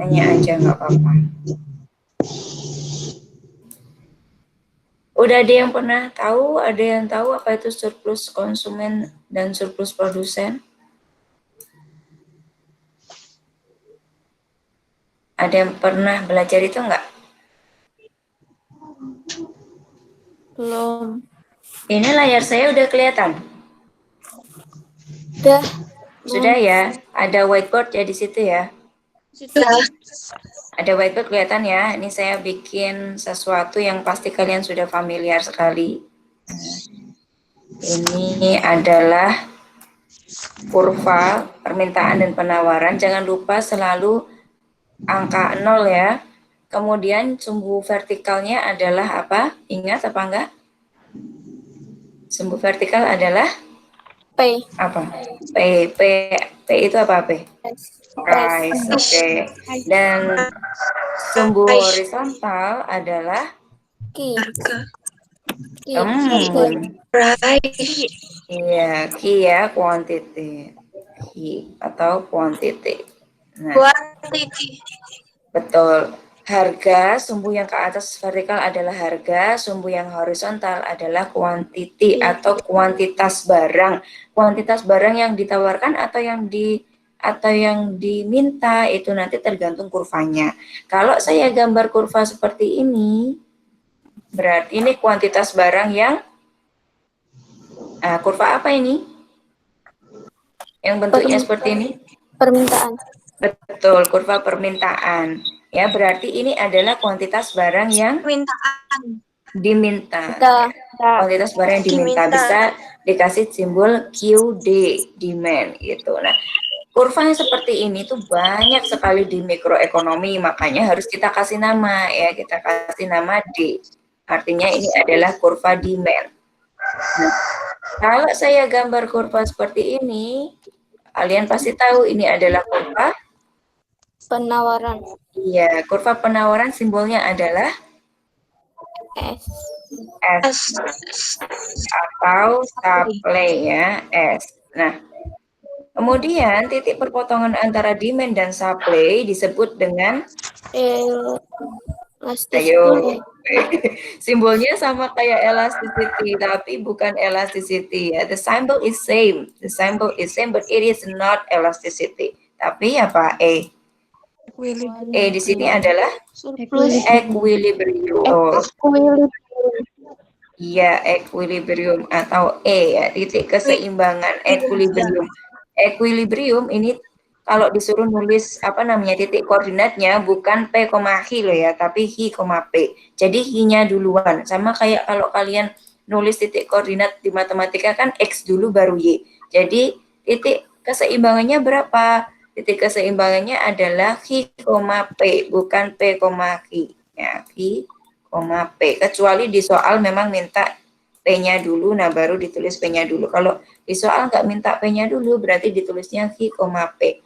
Tanya aja nggak apa-apa. Udah ada yang pernah tahu, ada yang tahu apa itu surplus konsumen dan surplus produsen? Ada yang pernah belajar itu enggak? Belum. Ini layar saya udah kelihatan? Udah. Sudah ya? Ada whiteboard ya di situ ya? Sudah. Ada whiteboard kelihatan ya? Ini saya bikin sesuatu yang pasti kalian sudah familiar sekali. Ini adalah kurva permintaan dan penawaran. Jangan lupa selalu angka 0 ya. Kemudian sumbu vertikalnya adalah apa? Ingat apa enggak? Sumbu vertikal adalah P. apa? P. P itu apa P? Price. Oke. Dan sumbu horizontal adalah Q. iya, key ya, quantity. Key atau quantity. Nah, betul. Harga, sumbu yang ke atas vertikal adalah harga, sumbu yang horizontal adalah quantity atau kuantitas barang. Kuantitas barang yang ditawarkan atau yang diminta itu nanti tergantung kurvanya. Kalau saya gambar kurva seperti ini, berarti ini kuantitas barang yang kurva apa ini? Yang bentuknya seperti ini? Permintaan. Betul, kurva permintaan. Ya, berarti ini adalah kuantitas barang yang diminta. Kuantitas barang yang diminta bisa dikasih simbol QD, demand gitu. Nah, kurva yang seperti ini tuh banyak sekali di mikroekonomi, makanya harus kita kasih nama ya, kita kasih nama D. Artinya ini adalah kurva demand. Nah, kalau saya gambar kurva seperti ini, kalian pasti tahu ini adalah kurva Penawaran. Iya, kurva penawaran simbolnya adalah S. Atau supply ya, S. Nah, kemudian titik perpotongan antara demand dan supply disebut dengan Elasticity. simbolnya sama kayak elasticity, tapi bukan elasticity ya. The symbol is same. The symbol is same, but it is not elasticity. Tapi apa? Di sini adalah equilibrium. Iya, equilibrium atau ya, titik keseimbangan equilibrium. Equilibrium ini kalau disuruh nulis apa namanya titik koordinatnya bukan P, H loh ya, tapi H, P. Jadi H-nya duluan. Sama kayak kalau kalian nulis titik koordinat di matematika kan X dulu baru Y. Jadi titik keseimbangannya berapa? Titik keseimbangannya adalah H, P, bukan P, H. Ya, H, P. Kecuali di soal memang minta P-nya dulu, nah baru ditulis P-nya dulu. Kalau di soal nggak minta P-nya dulu, berarti ditulisnya H, P.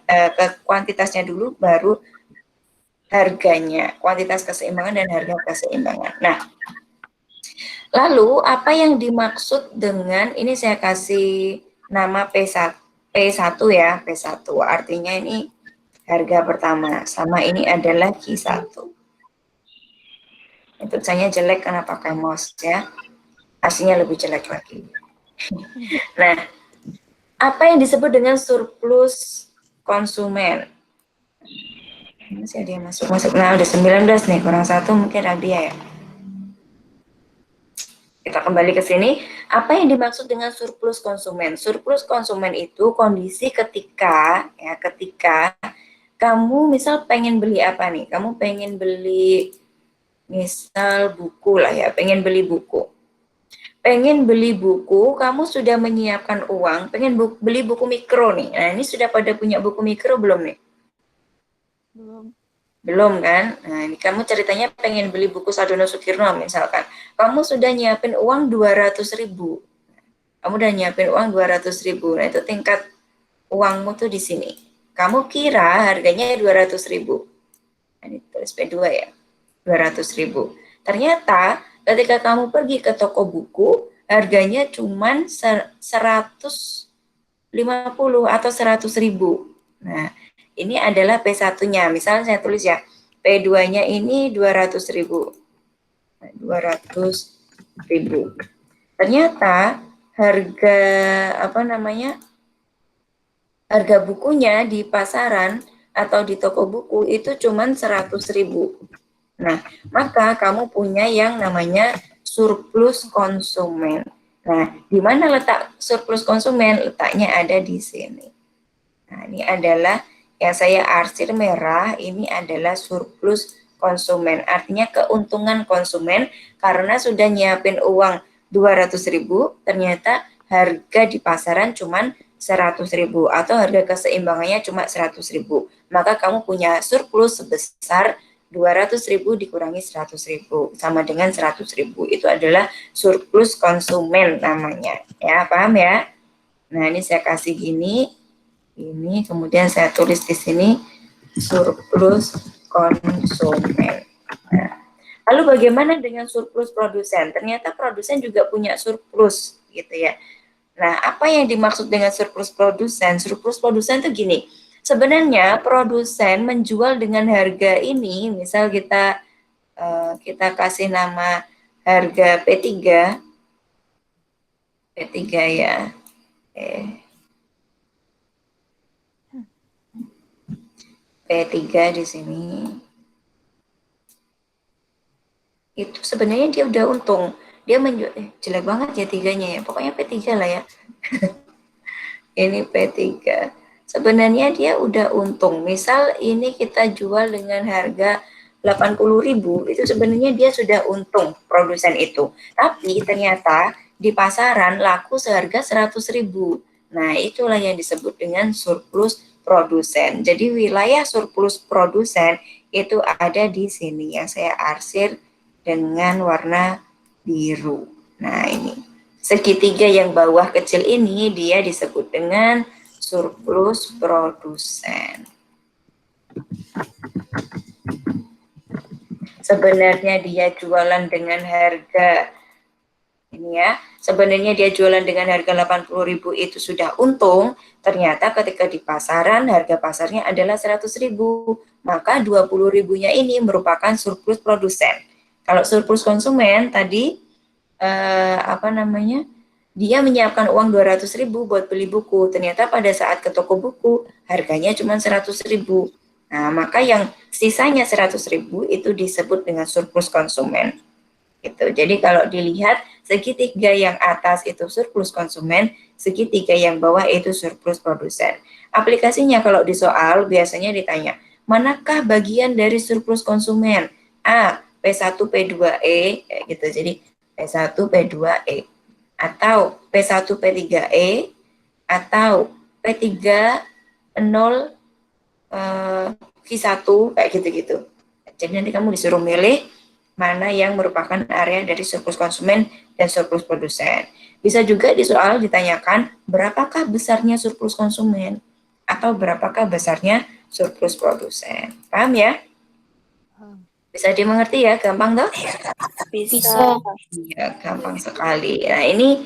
Ke kuantitasnya dulu, baru harganya. Kuantitas keseimbangan dan harga keseimbangan. Nah, lalu apa yang dimaksud dengan, ini saya kasih nama P1 ya, P1. Artinya ini harga pertama, sama ini adalah Q1. Tulisannya jelek karena pakai mouse ya. Aslinya lebih jelek lagi. Nah, apa yang disebut dengan surplus konsumen? Masih ada yang masuk. Nah, udah 19 nih, kurang satu mungkin Rabia ya. Kita kembali ke sini. Apa yang dimaksud dengan surplus konsumen? Surplus konsumen itu kondisi ketika kamu misal pengen beli apa nih? Kamu pengen beli misal buku lah ya, pengen beli buku. Kamu sudah menyiapkan uang, pengen beli buku mikro nih. Nah, ini sudah pada punya buku mikro belum nih? Belum kan? Nah, ini kamu ceritanya pengen beli buku Sardono Sukirno misalkan. Kamu sudah nyiapin uang 200.000. Kamu udah nyiapin uang 200.000. Nah, itu tingkat uangmu tuh di sini. Kamu kira harganya 200.000. Nah, ini tulis P2 ya. 200.000. Ternyata ketika kamu pergi ke toko buku, harganya cuma 150 atau 100.000. Nah, ini adalah P1-nya. Misalnya saya tulis ya, P2-nya ini 200.000. 200.000. Ternyata harga harga bukunya di pasaran atau di toko buku itu cuma 100.000. Nah, maka kamu punya yang namanya surplus konsumen. Nah, di mana letak surplus konsumen? Letaknya ada di sini. Nah, ini adalah yang saya arsir merah, ini adalah surplus konsumen. Artinya keuntungan konsumen karena sudah nyiapin uang 200.000, ternyata harga di pasaran cuma 100.000 atau harga keseimbangannya cuma 100.000. Maka kamu punya surplus sebesar 200.000 dikurangi 100.000 sama dengan 100.000. Itu adalah surplus konsumen namanya. Ya, paham ya? Nah, ini saya kasih gini. Ini kemudian saya tulis di sini surplus konsumen. Nah, lalu bagaimana dengan surplus produsen? Ternyata produsen juga punya surplus gitu ya. Nah, apa yang dimaksud dengan surplus produsen? Surplus produsen itu gini. Sebenarnya produsen menjual dengan harga ini, misal kita kasih nama harga P3 ya. P3 di sini. Itu sebenarnya dia udah untung. Dia menjual jelek banget ya tiganya ya. Pokoknya P3 lah ya. Ini P3. Sebenarnya dia udah untung. Misal ini kita jual dengan harga 80.000, itu sebenarnya dia sudah untung produsen itu. Tapi ternyata di pasaran laku seharga 100.000. Nah, itulah yang disebut dengan surplus produsen. Jadi wilayah surplus produsen itu ada di sini yang saya arsir dengan warna biru. Nah, ini. Segitiga yang bawah kecil ini dia disebut dengan surplus produsen. Sebenarnya dia jualan dengan harga ini ya. Sebenarnya dia jualan dengan harga 80.000 itu sudah untung, ternyata ketika di pasaran harga pasarnya adalah 100.000. Maka 20.000-nya ini merupakan surplus produsen. Kalau surplus konsumen tadi dia menyiapkan uang 200.000 buat beli buku, ternyata pada saat ke toko buku harganya cuma 100.000. Nah, maka yang sisanya 100.000 itu disebut dengan surplus konsumen. Gitu. Jadi kalau dilihat segitiga yang atas itu surplus konsumen, segitiga yang bawah itu surplus produsen. Aplikasinya kalau di soal biasanya ditanya, manakah bagian dari surplus konsumen? A, P1, P2E, kayak gitu. Jadi P1, P2E, atau P1, P3E, atau P3, 0, Q1, kayak gitu-gitu. Jadi nanti kamu disuruh milih mana yang merupakan area dari surplus konsumen dan surplus produsen. Bisa juga di soal ditanyakan, berapakah besarnya surplus konsumen atau berapakah besarnya surplus produsen. Paham ya? Bisa dimengerti ya, gampang toh? Bisa. Iya, gampang sekali. Nah, ini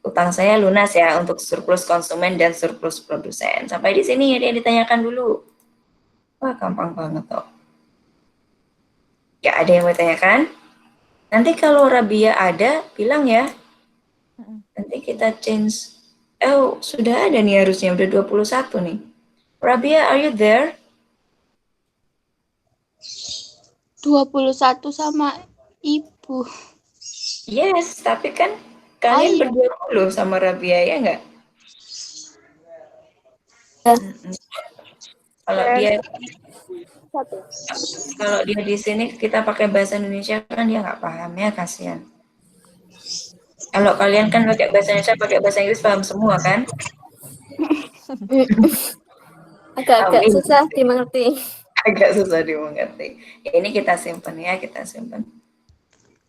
utang saya lunas ya untuk surplus konsumen dan surplus produsen. Sampai di sini ada yang ditanyakan dulu. Wah, gampang banget toh. Ya, ada yang mau tanyakan? Nanti kalau Rabia ada, bilang ya. Nanti kita change. Oh, sudah ada nih harusnya, udah 21 nih. Rabia, are you there? 21 sama ibu. Yes, tapi kan kalian iya. berdua dulu sama Rabia, ya enggak? Ya. Kalau dia di sini kita pakai bahasa Indonesia kan dia nggak paham ya, kasihan. Kalau kalian kan pakai bahasa Indonesia, pakai bahasa Inggris paham semua kan? Agak-agak susah dimengerti. Agak susah dimengerti. Ini kita simpan ya, kita simpan.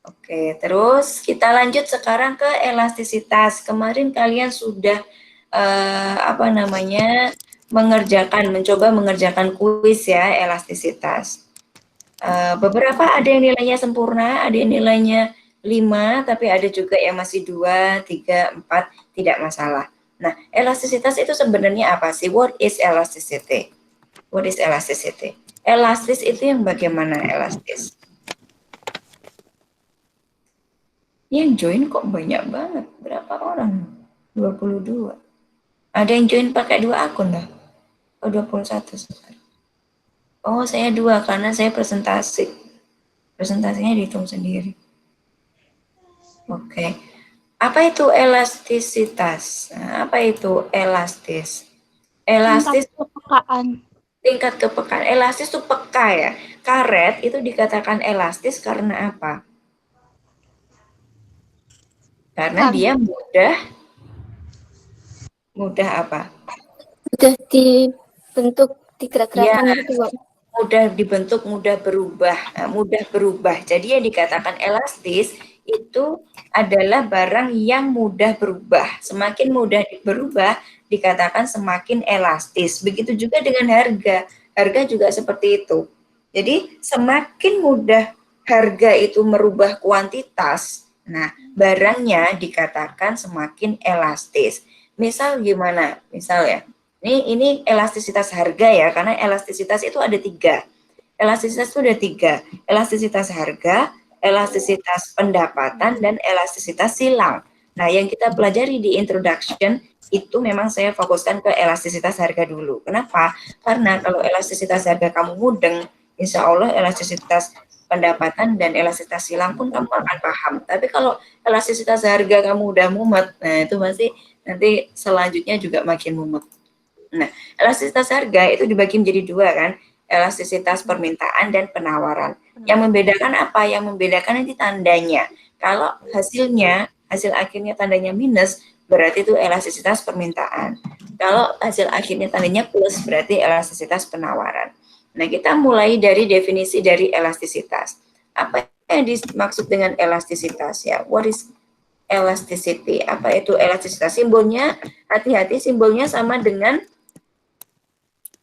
Oke, terus kita lanjut sekarang ke elastisitas. Kemarin kalian sudah mencoba mengerjakan kuis ya, elastisitas. Beberapa ada yang nilainya sempurna, ada yang nilainya 5, tapi ada juga yang masih 2, 3, 4, tidak masalah. Nah, elastisitas itu sebenarnya apa sih? What is elasticity? What is elasticity? Elastis itu yang bagaimana elastis? Yang join kok banyak banget. Berapa orang? 22. Ada yang join pakai 2 akun dah. Oh, 21 sekarang. Oh, saya 2 karena saya presentasi. Presentasinya dihitung sendiri. Oke. Apa itu elastisitas? Nah, apa itu elastis? Elastis tingkat kepekaan. Elastis itu peka ya. Karet itu dikatakan elastis karena apa? Karena dia mudah apa? Udah dibentuk, digerak-gerakan Ya, gitu, Pak. mudah dibentuk, mudah berubah. Nah, mudah berubah. Jadi yang dikatakan elastis itu adalah barang yang mudah berubah. Semakin mudah berubah dikatakan semakin elastis. Begitu juga dengan harga. Harga juga seperti itu. Jadi semakin mudah harga itu merubah kuantitas, nah barangnya dikatakan semakin elastis. Misal gimana? Misal ya, ini elastisitas harga ya, karena elastisitas itu ada 3. Elastisitas itu ada 3. Elastisitas harga, elastisitas pendapatan, dan elastisitas silang. Nah, yang kita pelajari di introduction itu memang saya fokuskan ke elastisitas harga dulu. Kenapa? Karena kalau elastisitas harga kamu mudeng, insya Allah elastisitas pendapatan dan elastisitas silang pun kamu akan paham. Tapi kalau elastisitas harga kamu udah mumet, nah itu pasti nanti selanjutnya juga makin mumet. Nah, elastisitas harga itu dibagi menjadi 2 kan, elastisitas permintaan dan penawaran. Yang membedakan apa? Yang membedakan nanti tandanya. Kalau hasil akhirnya tandanya minus, berarti itu elastisitas permintaan. Kalau hasil akhirnya tandanya plus, berarti elastisitas penawaran. Nah, kita mulai dari definisi dari elastisitas. Apa yang dimaksud dengan elastisitas ya? What is elasticity? Apa itu elastisitas? Simbolnya, hati-hati, simbolnya sama dengan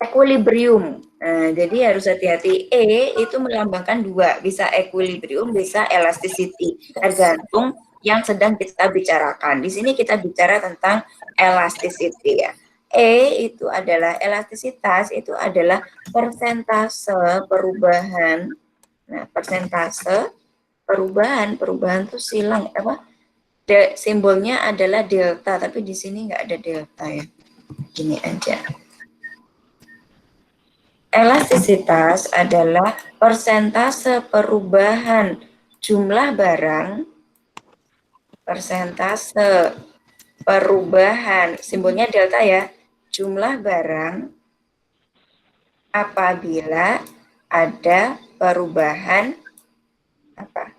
equilibrium. Nah, jadi harus hati-hati. E itu melambangkan 2, bisa equilibrium, bisa elasticity, tergantung yang sedang kita bicarakan. Di sini kita bicara tentang elasticity ya. E itu adalah elastisitas, itu adalah persentase perubahan. Nah, persentase perubahan itu silang apa? Simbolnya adalah delta, tapi di sini nggak ada delta ya. Gini aja. Elastisitas adalah persentase perubahan jumlah barang, persentase perubahan, simbolnya delta ya, jumlah barang apabila ada perubahan apa?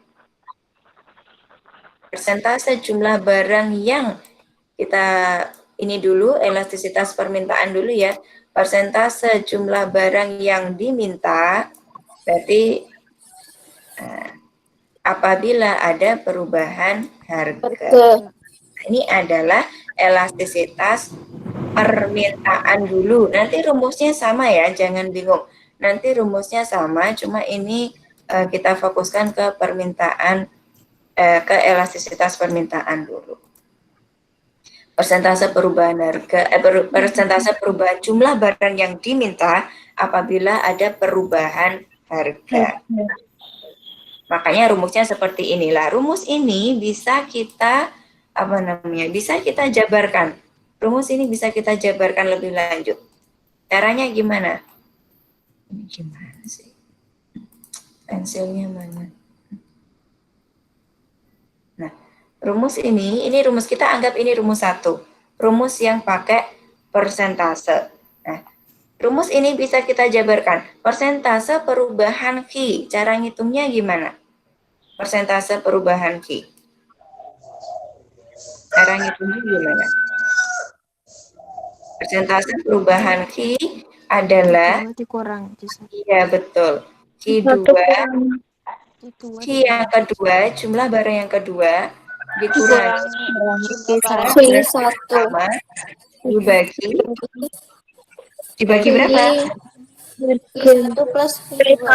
Persentase jumlah barang yang kita ini dulu, elastisitas permintaan dulu ya, persentase jumlah barang yang diminta, berarti apabila ada perubahan harga. Ini adalah elastisitas permintaan dulu. Nanti rumusnya sama ya, jangan bingung. Nanti rumusnya sama, cuma ini kita fokuskan ke permintaan, ke elastisitas permintaan dulu. Persentase perubahan harga, persentase perubahan jumlah barang yang diminta apabila ada perubahan harga. Makanya rumusnya seperti inilah. Rumus ini bisa kita bisa kita jabarkan. Rumus ini bisa kita jabarkan lebih lanjut. Caranya gimana? Ini gimana sih? Pensilnya mana? Nah, rumus ini rumus kita anggap ini rumus 1. Rumus yang pakai persentase. Nah, rumus ini bisa kita jabarkan. Persentase perubahan Q. Cara ngitungnya gimana? Persentase perubahan Q. Cara ngitungnya gimana? Persentase perubahan Q adalah iya betul. Q2 yang kedua, jumlah barang yang kedua dikurangi sama dibagi berapa? Q1 plus Q2.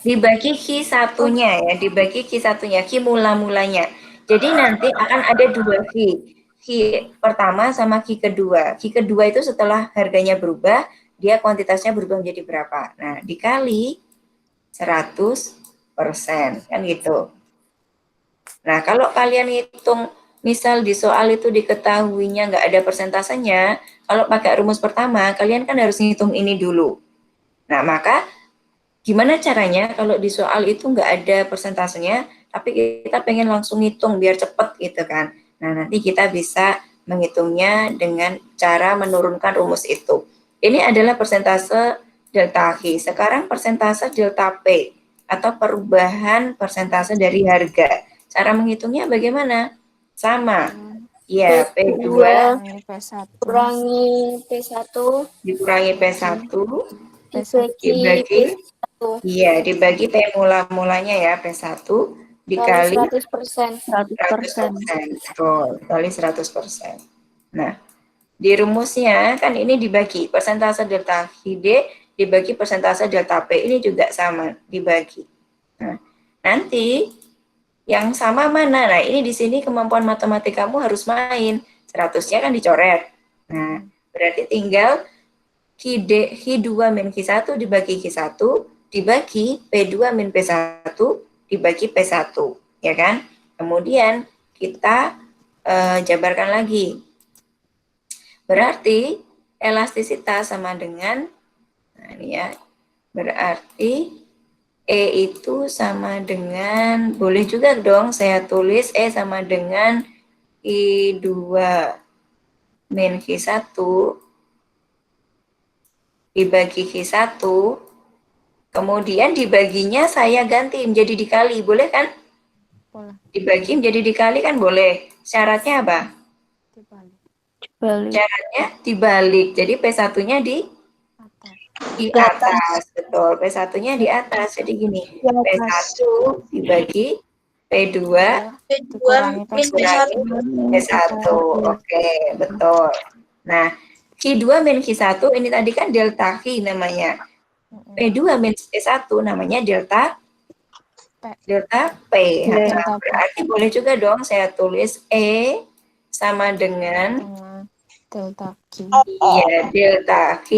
Dibagi Q1-nya ya, dibagi Q1-nya, Q mula-mulanya. Jadi nanti akan ada 2 Q. Q pertama sama Q kedua. Q kedua itu setelah harganya berubah, dia kuantitasnya berubah menjadi berapa. Nah, dikali 100%, kan gitu. Nah, kalau kalian hitung, misal di soal itu diketahuinya nggak ada persentasenya, kalau pakai rumus pertama, kalian kan harus ngitung ini dulu. Nah, maka gimana caranya kalau di soal itu nggak ada persentasenya, tapi kita pengen langsung ngitung biar cepet gitu kan. Nah, nanti kita bisa menghitungnya dengan cara menurunkan rumus itu. Ini adalah persentase delta Q. Sekarang persentase delta P atau perubahan persentase dari harga. Cara menghitungnya bagaimana? Sama. Ya, P2 kurangi P1 dikurangi P1 dibagi P1 iya, dibagi P mula-mulanya ya, P1 dikali 100%. 100%. Betul, kali 100%. Nah, di rumusnya kan ini dibagi persentase delta ID dibagi persentase delta P, ini juga sama dibagi. Nah, nanti yang sama mana? Nah, ini di sini kemampuan matematik kamu harus main. 100-nya kan dicoret. Nah, berarti tinggal Q2 min Q1 dibagi Q1 dibagi P2 min P1 dibagi P1, ya kan? Kemudian kita jabarkan lagi. Berarti elastisitas sama dengan, nah ini ya, berarti E itu sama dengan, boleh juga dong saya tulis E sama dengan I2 min Q1 dibagi Q1, kemudian dibaginya saya ganti menjadi dikali, boleh kan? Boleh. Dibagi menjadi dikali kan boleh. Syaratnya apa? Balik. Syaratnya dibalik. Jadi P1-nya di atas, betul. P1-nya di atas. Jadi gini, P1 dibagi P2 Dikurangi dikurangi P1. Oke, betul. Nah, Q2 min Q1 ini tadi kan delta Q namanya. P2 min P1 namanya delta P. Nah, berarti boleh juga dong saya tulis E sama dengan delta Q. iya, delta Q.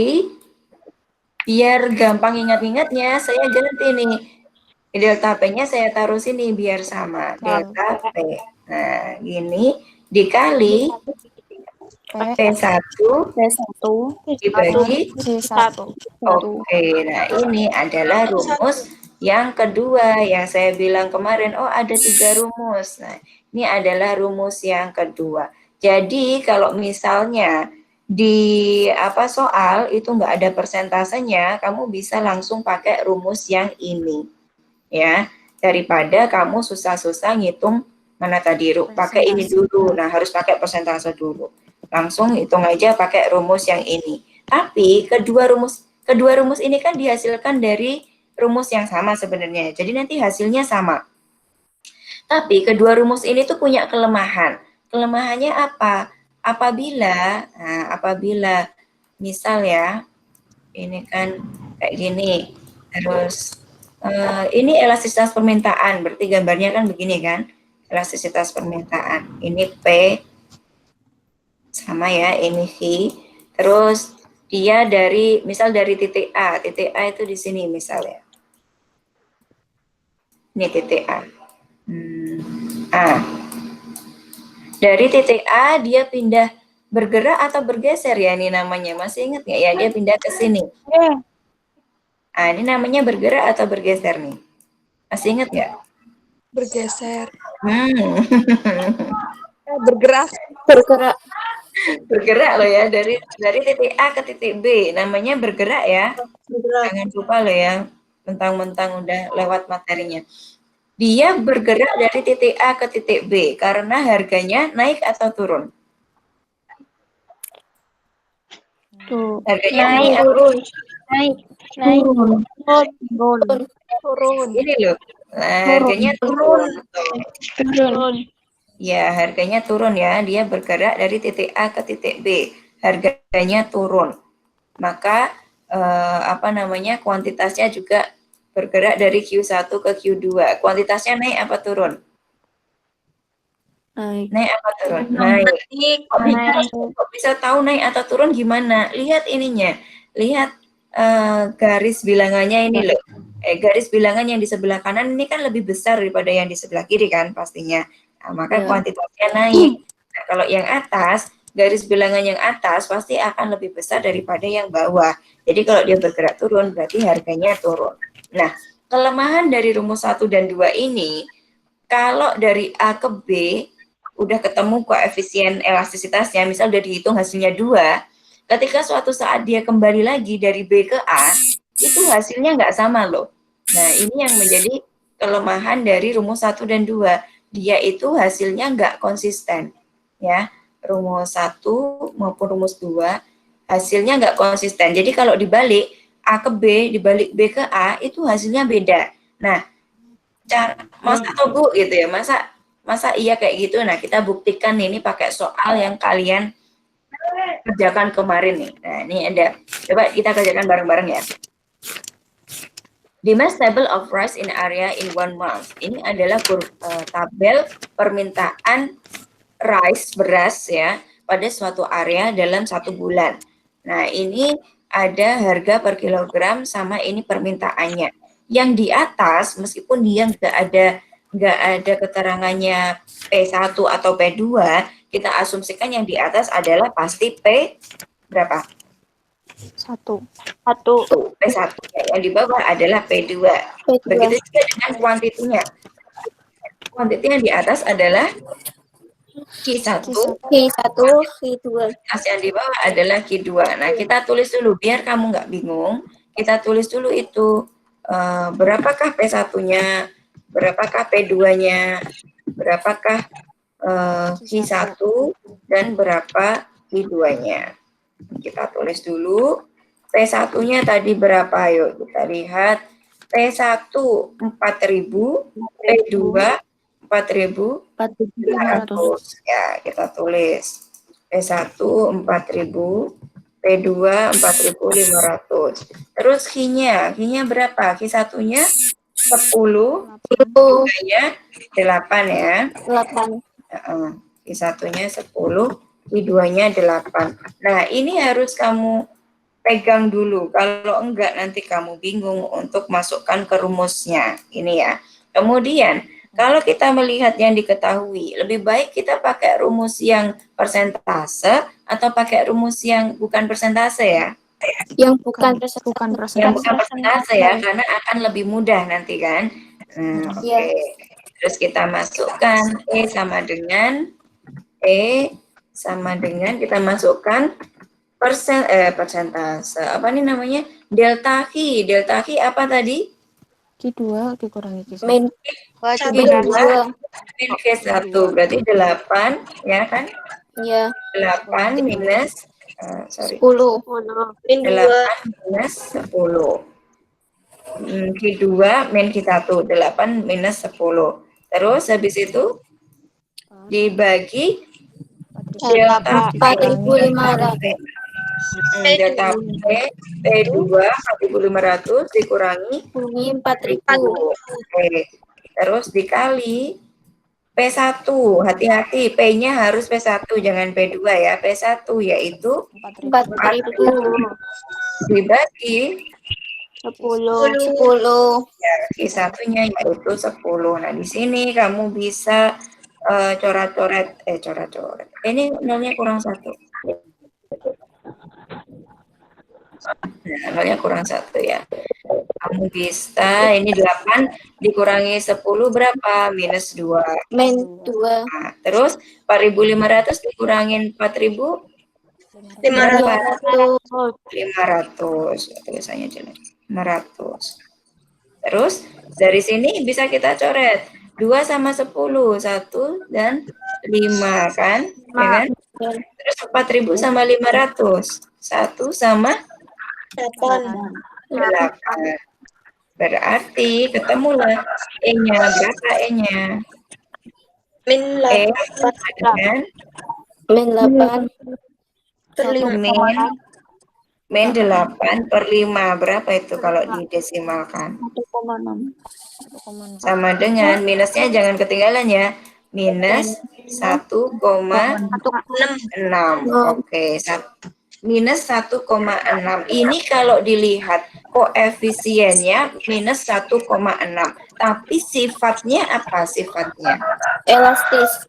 Biar gampang ingat-ingatnya, saya ganti nih. Delta P-nya saya taruh sini biar sama. Delta P. Nah, gini dikali P1 dibagi C1. Oke, nah ini adalah rumus yang kedua yang saya bilang kemarin. Oh, ada 3 rumus. Nah, ini adalah rumus yang kedua. Jadi kalau misalnya di soal itu nggak ada persentasenya, kamu bisa langsung pakai rumus yang ini, ya. Daripada kamu susah-susah ngitung mana tadi, pakai ini dulu. Nah, harus pakai persentase dulu. Langsung hitung aja pakai rumus yang ini. Tapi kedua rumus ini kan dihasilkan dari rumus yang sama sebenarnya. Jadi nanti hasilnya sama. Tapi kedua rumus ini tuh punya kelemahan. Kelemahannya apa? Apabila misal ya, ini kan kayak gini. Terus ini elastisitas permintaan. Berarti gambarnya kan begini kan. Elastisitas permintaan. Ini P sama ya, ini V. Terus dia misal dari titik A itu di sini misalnya. Ini titik A. Dari titik A dia pindah bergerak atau bergeser ya, ini namanya. Masih ingat nggak ya, dia pindah ke sini. Ini namanya bergerak atau bergeser nih. Masih ingat nggak? Bergeser. Bergerak. Bergerak loh ya, dari titik A ke titik B, namanya bergerak ya. Jangan lupa loh ya, mentang-mentang udah lewat materinya. Dia bergerak dari titik A ke titik B karena harganya naik atau turun? Harganya naik. Turun. Ini loh, harganya turun. Ya, harganya turun ya. Dia bergerak dari titik A ke titik B. Harganya turun. Maka kuantitasnya juga bergerak dari Q1 ke Q2. Kuantitasnya naik apa turun? Naik apa turun? Naik. Kok bisa tahu naik atau turun gimana? Lihat ininya. lihat garis bilangannya ini loh. Garis bilangan yang di sebelah kanan ini kan lebih besar daripada yang di sebelah kiri kan pastinya. Nah, maka kuantitasnya naik. Nah, kalau yang atas, garis bilangan yang atas pasti akan lebih besar daripada yang bawah. Jadi kalau dia bergerak turun, berarti harganya turun. Nah, kelemahan dari rumus 1 dan 2 ini, kalau dari A ke B, udah ketemu koefisien elastisitasnya, misal udah dihitung hasilnya 2, ketika suatu saat dia kembali lagi dari B ke A, itu hasilnya nggak sama loh. Nah, ini yang menjadi kelemahan dari rumus 1 dan 2. Dia itu hasilnya nggak konsisten. Ya, rumus 1 maupun rumus 2, hasilnya nggak konsisten. Jadi kalau dibalik A ke B, dibalik B ke A, itu hasilnya beda. Nah, masa atau Bu gitu ya, masa iya kayak gitu. Nah, kita buktikan ini pakai soal yang kalian kerjakan kemarin nih. Nah, ini ada. Coba kita kerjakan bareng-bareng ya. Demand table of rice in area in 1 month. Ini adalah tabel permintaan rice, beras ya, pada suatu area dalam 1 bulan. Nah, ini ada harga per kilogram sama ini permintaannya. Yang di atas, meskipun dia nggak ada keterangannya P1 atau P2, kita asumsikan yang di atas adalah pasti P berapa? 1. P1. Yang di bawah adalah P2. Begitu juga dengan kuantitinya. Kuantiti yang di atas adalah Q1, Q2. yang di bawah adalah Q2. Nah, kita tulis dulu biar kamu nggak bingung. Kita tulis dulu itu berapakah P1-nya, berapakah P2-nya, berapakah Q1 dan berapa Q2-nya. Kita tulis dulu. P1-nya tadi berapa? Yuk kita lihat. P1 4.000, P2 4.500. Ya, kita tulis. P1 4.000, P2 4.500. Terus Q-nya berapa? Q1-nya 10, Q2-nya 8 ya. 8. Q1-nya 10, Q2-nya 8. Nah, ini harus kamu pegang dulu. Kalau enggak nanti kamu bingung untuk masukkan ke rumusnya. Ini ya. Kemudian, kalau kita melihat yang diketahui, lebih baik kita pakai rumus yang persentase atau pakai rumus yang bukan persentase ya? Yang bukan persentase. Yang bukan persentase ya, karena akan lebih mudah nanti kan. Oke. Terus kita masukkan kita masukkan persentase. Apa nih namanya? Delta Q. Delta Q apa tadi? Q2 dikurangi Q1. Min Q1 berarti 8 ya kan? Iya. 8 minus 10. 8 minus 10. Q2 min Q1, 8 minus 10. Terus habis itu dibagi delta 4.500. delta P2 4.500 dikurangi 4.000. Oke. Terus dikali P1. Hati-hati, P-nya harus P1, jangan P2 ya. P1 yaitu 4.000. dibagi 10. ya, Q1-nya yaitu 10. Nah, di sini kamu bisa coret-coret. Ini nolnya kurang 1. Nah, nolnya kurang 1 ya. Kamu bisa, ini 8 dikurangi 10 berapa? Minus 2. Min 2. Nah, terus 4.500 dikurangin 4.000 500. Tulisannya jelek. 500. Terus dari sini bisa kita coret 2 sama 10, 1 dan 5 kan? Ya kan? Terus 4.000 sama 500, 1 sama 8. Berarti ketemulah E-nya. Berapa E-nya? Min E 8. dengan Min 8. min 8 per 5. Berapa itu kalau didesimalkan? 1,6. Sama dengan minusnya jangan ketinggalan ya. Minus 1,6. Oke, minus 1,6. Ini kalau dilihat koefisiennya minus 1,6. Tapi sifatnya apa sifatnya? Elastis.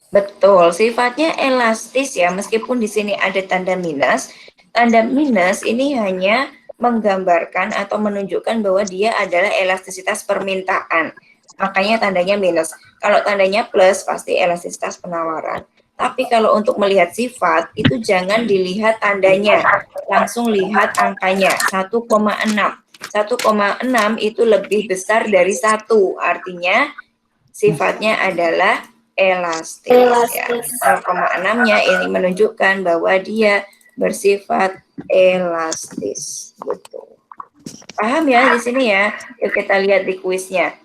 Betul, sifatnya elastis ya, meskipun di sini ada tanda minus. Tanda minus ini hanya menggambarkan atau menunjukkan bahwa dia adalah elastisitas permintaan. Makanya tandanya minus. Kalau tandanya plus, pasti elastisitas penawaran. Tapi kalau untuk melihat sifat, itu jangan dilihat tandanya. Langsung lihat angkanya, 1,6. 1,6 itu lebih besar dari 1. Artinya, sifatnya adalah elastis. Ya. 0,6-nya ini menunjukkan bahwa dia bersifat elastis. Gitu. Paham ya di sini ya? Yuk kita lihat di kuisnya.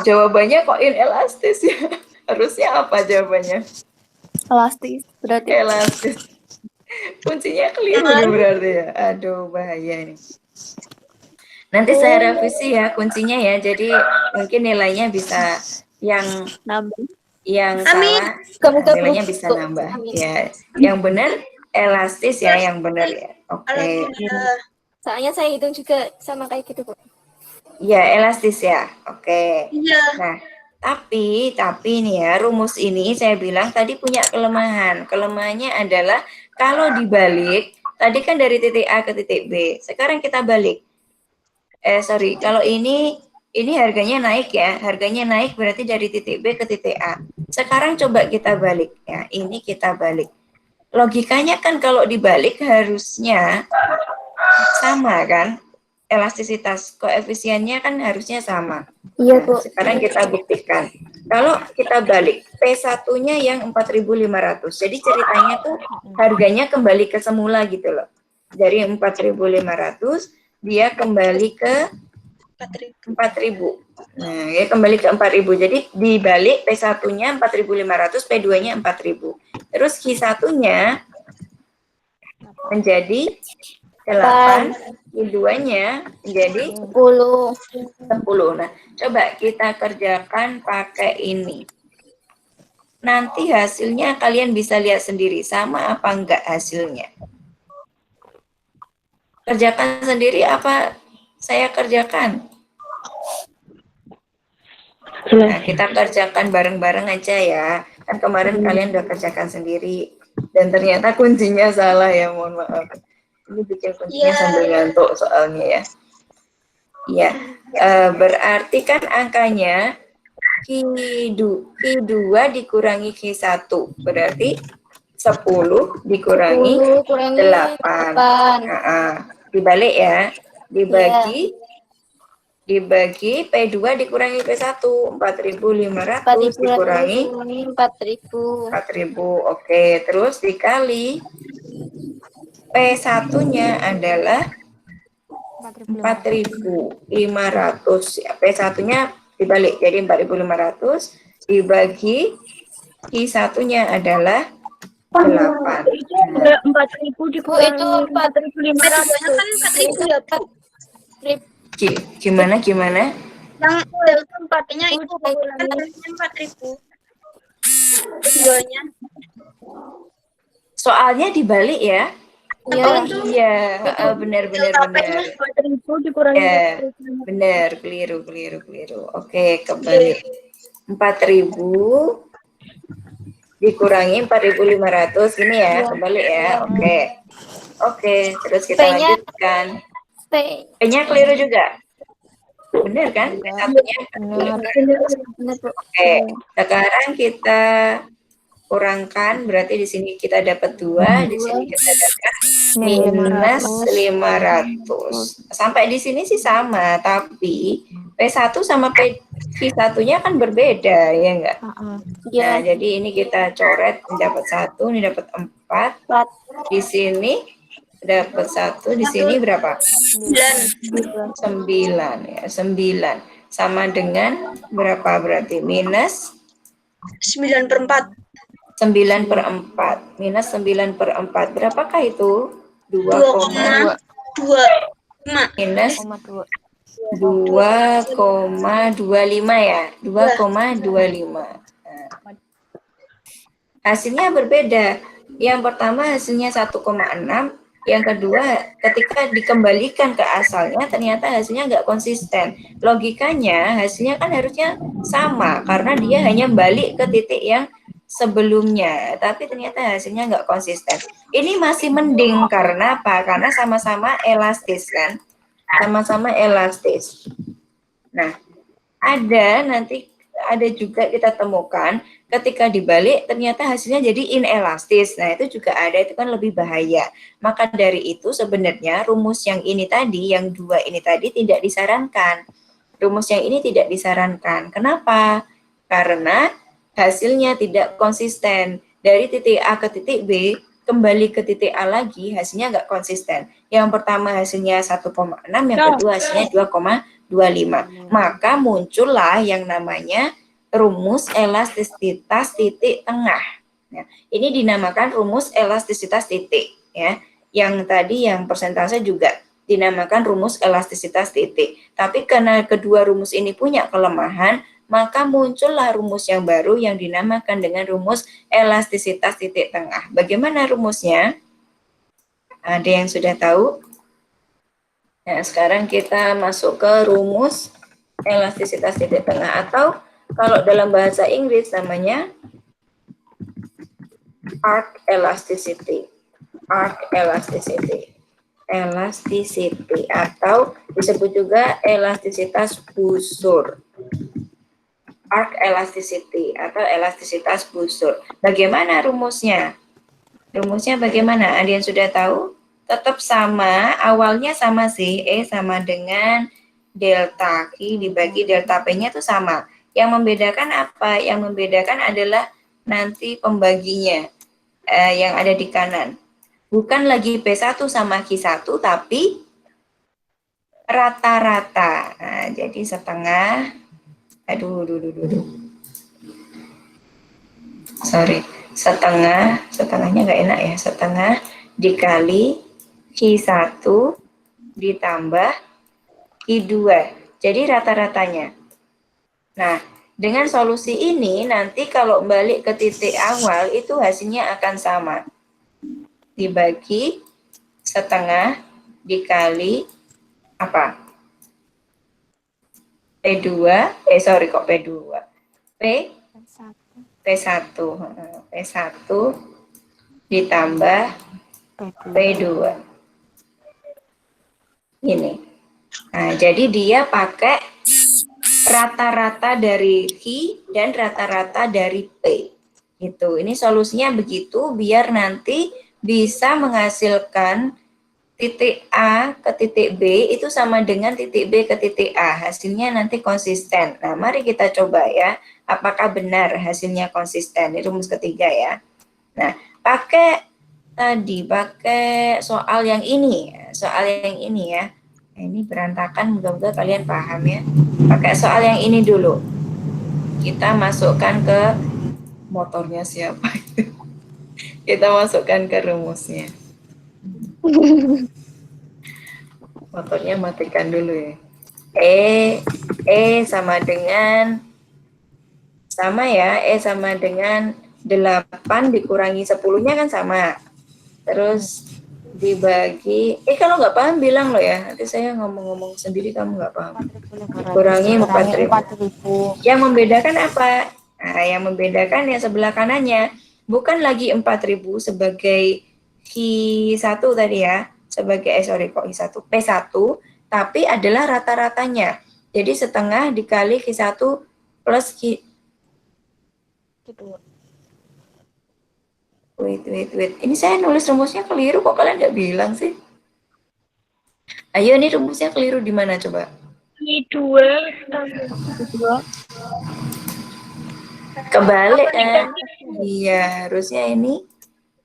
Jawabannya kok inelastis ya? Harusnya apa jawabannya? Elastis. Berarti. Elastis. Kuncinya keliru berarti ya. Aduh, bahaya ini. Nanti saya revisi ya kuncinya ya. Jadi mungkin nilainya bisa yang Nambah. salah, nilainya bisa nambah. Ya, yang benar elastis ya, yang benar ya. Oke. Soalnya saya hitung juga sama kayak gitu, Bu. Ya, elastis ya. Oke. Iya. Nah, tapi nih ya, rumus ini saya bilang tadi punya kelemahan. Kelemahannya adalah kalau dibalik, tadi kan dari titik A ke titik B. Sekarang kita balik. Kalau ini harganya naik ya. Harganya naik berarti dari titik B ke titik A. Sekarang coba kita balik ya. Ini kita balik. Logikanya kan kalau dibalik harusnya sama kan? Elastisitas koefisiennya kan harusnya sama. Iya, Bu. Sekarang kita buktikan. Kalau kita balik, P1-nya yang 4.500. Jadi ceritanya tuh harganya kembali ke semula gitu loh. Dari 4.500 dia kembali ke 4.000. Nah, ya kembali ke 4.000. Jadi dibalik P1-nya 4.500, P2-nya 4.000. Terus Q1-nya menjadi 8, Q2-nya menjadi 10. Nah, coba kita kerjakan pakai ini. Nanti hasilnya kalian bisa lihat sendiri, sama apa enggak hasilnya. Kerjakan sendiri apa saya kerjakan? Nah, kita kerjakan bareng-bareng aja ya. Kan kemarin kalian udah kerjakan sendiri. Dan ternyata kuncinya salah ya, mohon maaf. Ini bikin kuncinya sambil ngantuk soalnya ya. Iya, berarti kan angkanya Q2 dikurangi Q1. Berarti 10 dikurangi 8. Dibalik ya. Dibagi P2 dikurangi P1. 4.500 dikurangi 4.000. Oke, terus dikali P1-nya adalah 4.500. Ya, P1-nya dibalik jadi 4.500 dibagi Q1-nya adalah 8. 4.000 dikurangi itu 4.500 kan 4.000 ya, Bu. Gimana? Yang tempatnya itu kan 4.000. Videonya. Soalnya dibalik ya. Iya, benar. 4.000 dikurangi Ya, benar, keliru. Oke, kembali. 4.000 dikurangi 4.500 ini ya, kembali ya. Oke, terus kita lanjutkan. P-nya keliru juga. Benar kan? Satunya Benar. Oke, sekarang kita kurangkan, berarti di sini kita dapat 2, di sini kita dapat minus 500. Sampai di sini sih sama, tapi P1 sama P1-nya kan berbeda, ya enggak? Nah, jadi ini kita coret, ini dapat 1, ini dapat 4. Di sini dapat 1, di sini berapa? 9 ya, 9. Sama dengan berapa berarti? Minus 9/4. 9/4. Minus 9/4. Berapakah itu? 2,25. Minus 2,25 ya. 2,25. Nah. hasilnya berbeda. Yang pertama hasilnya 1,6, yang kedua ketika dikembalikan ke asalnya ternyata hasilnya nggak konsisten. Logikanya hasilnya kan harusnya sama karena dia hanya balik ke titik yang sebelumnya, tapi ternyata hasilnya nggak konsisten. Ini masih mending karena apa? Karena sama-sama elastis kan, sama-sama elastis. Nah, ada juga kita temukan ketika dibalik ternyata hasilnya jadi inelastis. Nah, itu juga ada, itu kan lebih bahaya. Maka dari itu sebenarnya rumus yang ini tadi, yang dua ini tadi tidak disarankan. Rumus yang ini tidak disarankan. Kenapa? Karena hasilnya tidak konsisten. Dari titik A ke titik B, kembali ke titik A lagi, hasilnya nggak konsisten. Yang pertama hasilnya 1,6, yang kedua hasilnya 2,25. Maka muncullah yang namanya rumus elastisitas titik tengah. Nah, ini dinamakan rumus elastisitas titik. Ya. Yang tadi yang persentase juga dinamakan rumus elastisitas titik. Tapi karena kedua rumus ini punya kelemahan, maka muncullah rumus yang baru yang dinamakan dengan rumus elastisitas titik tengah. Bagaimana rumusnya? Ada yang sudah tahu? Nah, sekarang kita masuk ke rumus elastisitas titik tengah, atau kalau dalam bahasa Inggris namanya arc elasticity. Arc elasticity. Elasticity atau disebut juga elastisitas busur. Arc elasticity atau elastisitas busur. Bagaimana rumusnya? Rumusnya bagaimana? Ada yang sudah tahu? Tetap sama, awalnya sama sih, E sama dengan delta Q dibagi delta P-nya itu sama. Yang membedakan apa? Yang membedakan adalah nanti pembaginya yang ada di kanan. Bukan lagi P1 sama Q1, tapi rata-rata. Nah, jadi setengah, setengahnya nggak enak ya, setengah dikali Q1 ditambah Q2. Jadi rata-ratanya. Nah, dengan solusi ini nanti kalau balik ke titik awal itu hasilnya akan sama. Dibagi setengah dikali apa? P2, P1 ditambah P2. Ini. Nah, jadi dia pakai rata-rata dari Q dan rata-rata dari P. Gitu. Ini solusinya begitu biar nanti bisa menghasilkan titik A ke titik B itu sama dengan titik B ke titik A. Hasilnya nanti konsisten. Nah, mari kita coba ya. Apakah benar hasilnya konsisten? Ini rumus ketiga ya. Nah, pakai soal yang ini. Soal yang ini ya. Ini berantakan, mudah-mudahan kalian paham ya. Pakai soal yang ini dulu. Kita masukkan ke motornya siapa? Kita masukkan ke rumusnya. Motornya matikan dulu ya. E sama dengan E sama dengan 8 dikurangi 10-nya kan sama. Terus dibagi, kalau nggak paham bilang loh ya, nanti saya ngomong-ngomong sendiri kamu nggak paham. Kurangi 4.000. Yang membedakan apa? Nah, yang membedakan yang sebelah kanannya bukan lagi 4.000 sebagai Q1 tadi ya, sebagai Q1, P1, tapi adalah rata-ratanya. Jadi setengah dikali Q1 plus Q2. Wait. Ini saya nulis rumusnya keliru, kok kalian nggak bilang sih? Ayo, ini rumusnya keliru di mana coba? I2. Kebalik kan? Iya, harusnya ini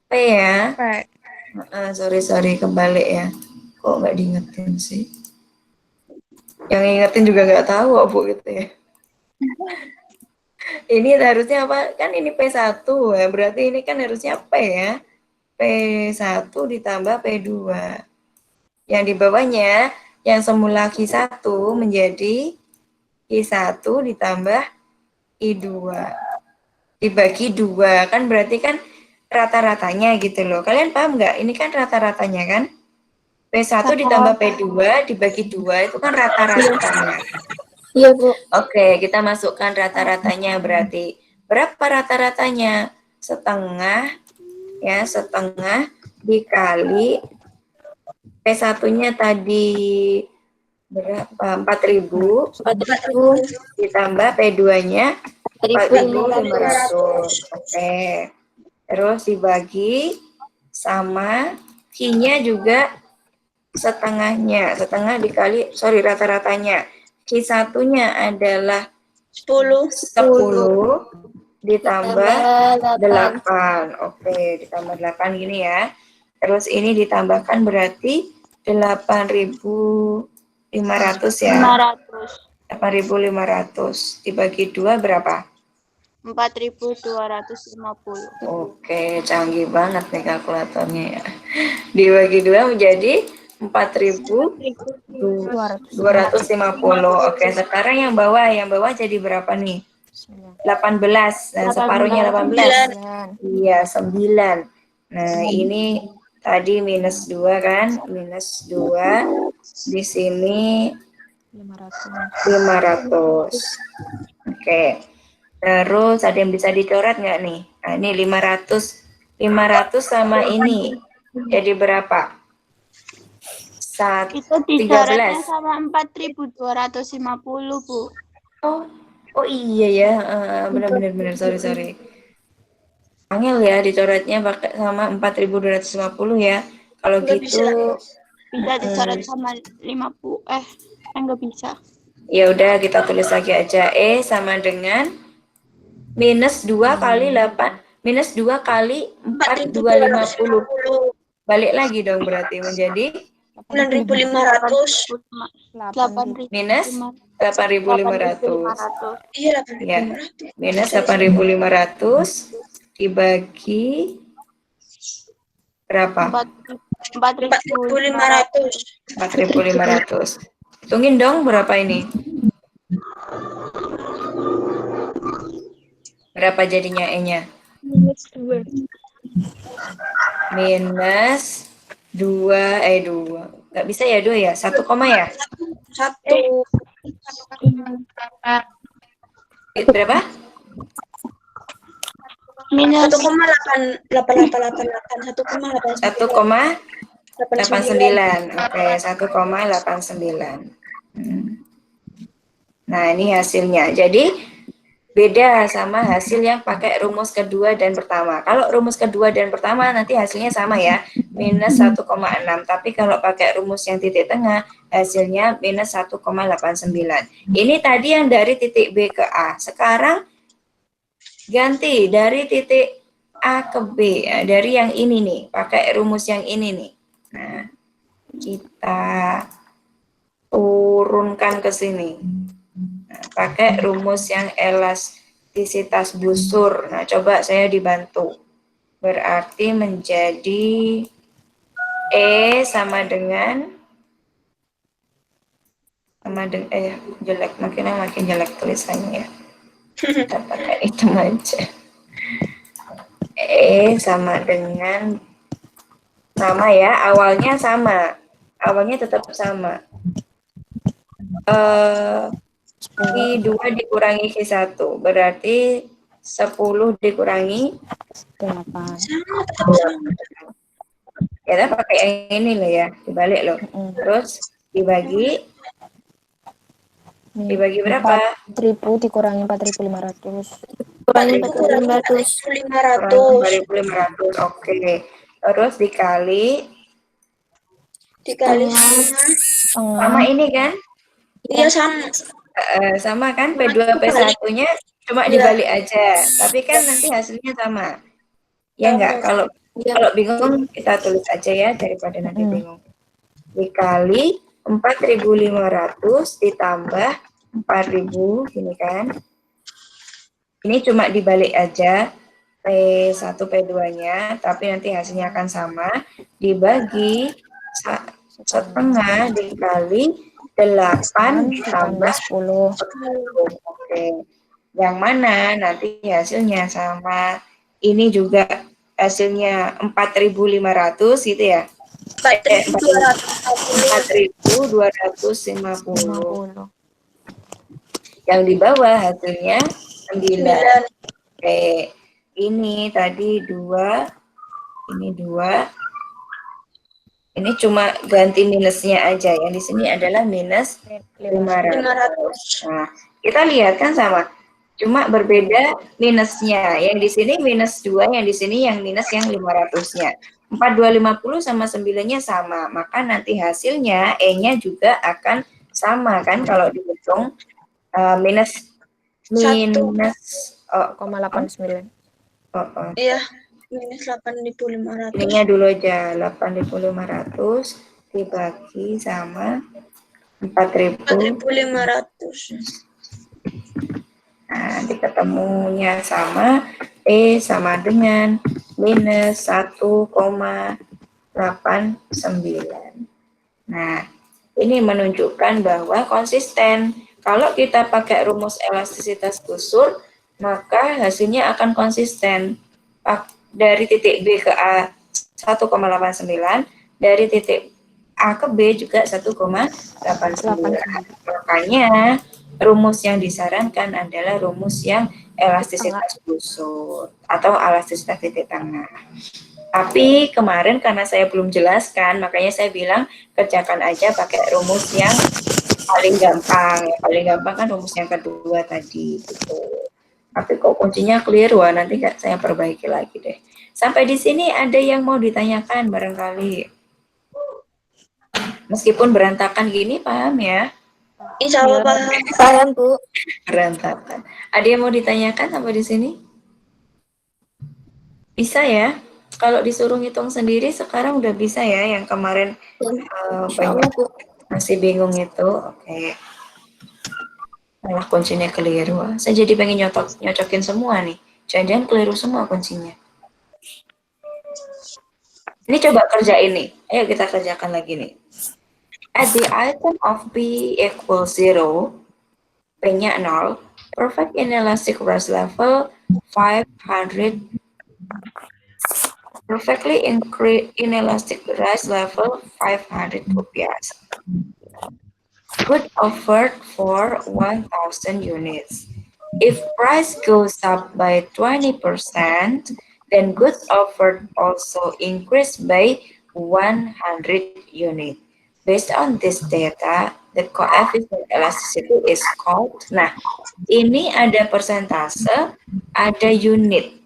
P ya. Sorry, kebalik ya. Kok nggak diingetin sih? Yang ingetin juga nggak tahu, Bu, gitu ya. Ini harusnya apa? Kan ini P1 ya, berarti ini kan harusnya P ya. P1 ditambah P2. Yang di bawahnya, yang semula Q1 menjadi Q1 ditambah I2. dibagi 2 kan berarti kan rata-ratanya gitu loh. Kalian paham nggak? Ini kan rata-ratanya kan? P1 ditambah P2 dibagi 2 itu kan rata-ratanya. Iya, Bu. Oke, kita masukkan rata-ratanya berarti. Berapa rata-ratanya? Setengah, ya, setengah dikali P1-nya tadi berapa? 4.000 4.000. ditambah P2-nya 4.500. 4.500. Oke. Terus dibagi sama Q-nya juga setengahnya. Setengah dikali, sorry, rata-ratanya. Q1-nya adalah 10. 10 ditambah 8. 8. Oke, ditambah 8 gini ya. Terus ini ditambahkan berarti 8.500 ya. 500. 8.500 dibagi 2 berapa? 4.250. Oke, canggih banget nih kalkulatornya ya. Dibagi 2 menjadi 4.250. Oke, sekarang yang bawah jadi berapa nih? 18. Nah, separuhnya 18. 9. Iya, 9. Nah, ini tadi minus 2 kan? Minus 2. Di sini 500. Oke. Terus ada yang bisa dicoret nggak nih? Nah, ini 500. 500 sama ini. Jadi berapa? Itu dicoretnya sama 4.250, Bu. Oh iya ya. Benar. Sorry. Angel ya dicoretnya pakai sama 4.250 ya. Kalau Nggak gitu Bisa dicoret sama 50. Nggak bisa. ya udah kita tulis lagi aja. E sama dengan minus 2 kali 8. Minus 2 kali 4.250. Balik lagi dong berarti menjadi 9.500. 8.000. minus 8.500. Iya, Ya, 8.500. minus 8.500 dibagi berapa? 4.500. 4.500. Hitungin dong berapa ini? Berapa jadinya E-nya? Minus 2. Minus 2, 2. Nggak bisa ya 2 ya? 1 koma ya? 1. Berapa? Minus 1,8888. 1,89. Oke, 1,89. Nah, ini hasilnya. Jadi, beda sama hasil yang pakai rumus kedua dan pertama. Kalau rumus kedua dan pertama nanti hasilnya sama ya, minus 1,6. Tapi kalau pakai rumus yang titik tengah, hasilnya minus 1,89. Ini tadi yang dari titik B ke A. Sekarang ganti dari titik A ke B, ya, dari yang ini nih, pakai rumus yang ini nih. Nah, kita turunkan ke sini. Nah, pakai rumus yang elastisitas busur. Nah, coba saya dibantu. Berarti menjadi E sama dengan jelek, makin jelek tulisannya ya. Kita pakai itu aja. E sama dengan sama ya, awalnya sama. Awalnya tetap sama. Q2 dikurangi Q1 berarti 10 dikurangi 8. kita pakai yang ini loh ya, dibalik loh. Terus dibagi berapa? 4.000 dikurangi 4.500. Kurangi 4.500. 4.500. Oke. Terus dikali sama ini kan? Iya, sama. Sama kan P2 P1-nya cuma dibalik aja. Tapi kan nanti hasilnya sama. Ya enggak? Kalau bingung kita tulis aja ya daripada nanti bingung. Dikali 4.500 ditambah 4.000 gini kan. Ini cuma dibalik aja P1 P2-nya, tapi nanti hasilnya akan sama dibagi setengah dikali 8 ditambah 10. Oke. Yang mana nanti hasilnya sama. Ini juga hasilnya 4.500 gitu ya. 4.250. 50. Yang di bawah hasilnya 9. Oke. Ini tadi 2, ini 2. Ini cuma ganti minusnya aja. Yang di sini adalah minus 500. Nah, kita lihat kan sama. Cuma berbeda minusnya. Yang di sini minus 2, yang di sini yang minus yang 500-nya. 4.250 sama 9-nya sama. Maka nanti hasilnya E-nya juga akan sama kan kalau dihitung minus 0,89. Iya, minus 8.500. Ininya dulu aja, 8.500 dibagi sama 4.500. Nah, nanti ketemunya sama E sama dengan minus 1,89. Nah, ini menunjukkan bahwa konsisten. Kalau kita pakai rumus elastisitas kusur, maka hasilnya akan konsisten. Dari titik B ke A 1,89, dari titik A ke B juga 1,89. Makanya rumus yang disarankan adalah rumus yang elastisitas kusur atau elastisitas titik tengah. Tapi kemarin karena saya belum jelaskan, makanya saya bilang kerjakan aja pakai rumus yang paling gampang. Yang paling gampang kan rumus yang kedua tadi. Gitu. Tapi kok kuncinya keliru, nanti saya perbaiki lagi deh. Sampai di sini ada yang mau ditanyakan barangkali. Meskipun berantakan gini, paham ya? Insya Allah paham. Paham, Bu. Berantakan. Ada yang mau ditanyakan sampai di sini? Bisa ya? Kalau disuruh ngitung sendiri sekarang udah bisa ya, yang kemarin banyak masih bingung itu. Oke. Malah kuncinya keliru. Saya jadi pengen nyocokin semua nih. Jangan-jangan keliru semua kuncinya. Ini coba kerjain nih. Ayo kita kerjakan lagi nih. At the item of P equals 0, P-nya 0, perfect inelastic rest level 500, perfectly inelastic rest level 500 rupiah. Good offered for 1,000 units. If price goes up by 20%, then goods offered also increase by 100 units. Based on this data, the coefficient elasticity is called. Nah, ini ada persentase, ada unit.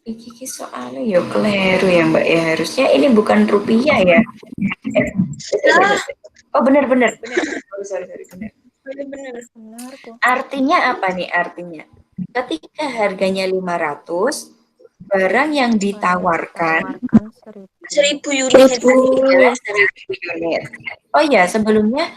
Iki soalnya ya keliru ya Mbak ya, harusnya ini bukan rupiah ya. Oh benar. Sorry benar. Benar kok. Artinya apa nih artinya? Ketika harganya 500, barang yang ditawarkan 1.000 unit. 1.000 unit. Oh ya, sebelumnya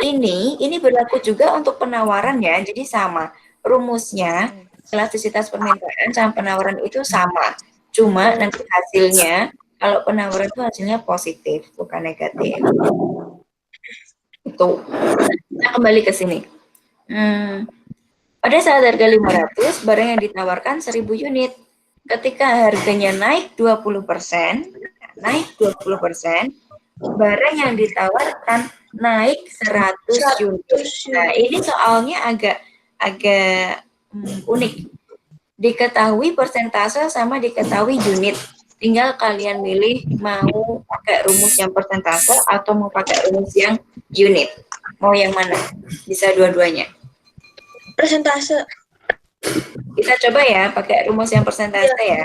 ini berlaku juga untuk penawaran ya. Jadi sama. Rumusnya elastisitas permintaan sama penawaran itu sama. Cuma nanti hasilnya kalau penawaran itu hasilnya positif, bukan negatif. Itu. Kita kembali ke sini. Pada saat harga 500, barang yang ditawarkan 1.000 unit. Ketika harganya naik 20%, barang yang ditawarkan naik 100 unit. Nah, ini soalnya agak unik. Diketahui persentase sama diketahui unit. Tinggal kalian milih mau pakai rumus yang persentase atau mau pakai rumus yang unit. Mau yang mana? Bisa dua-duanya. Persentase. Kita coba ya pakai rumus yang persentase ya.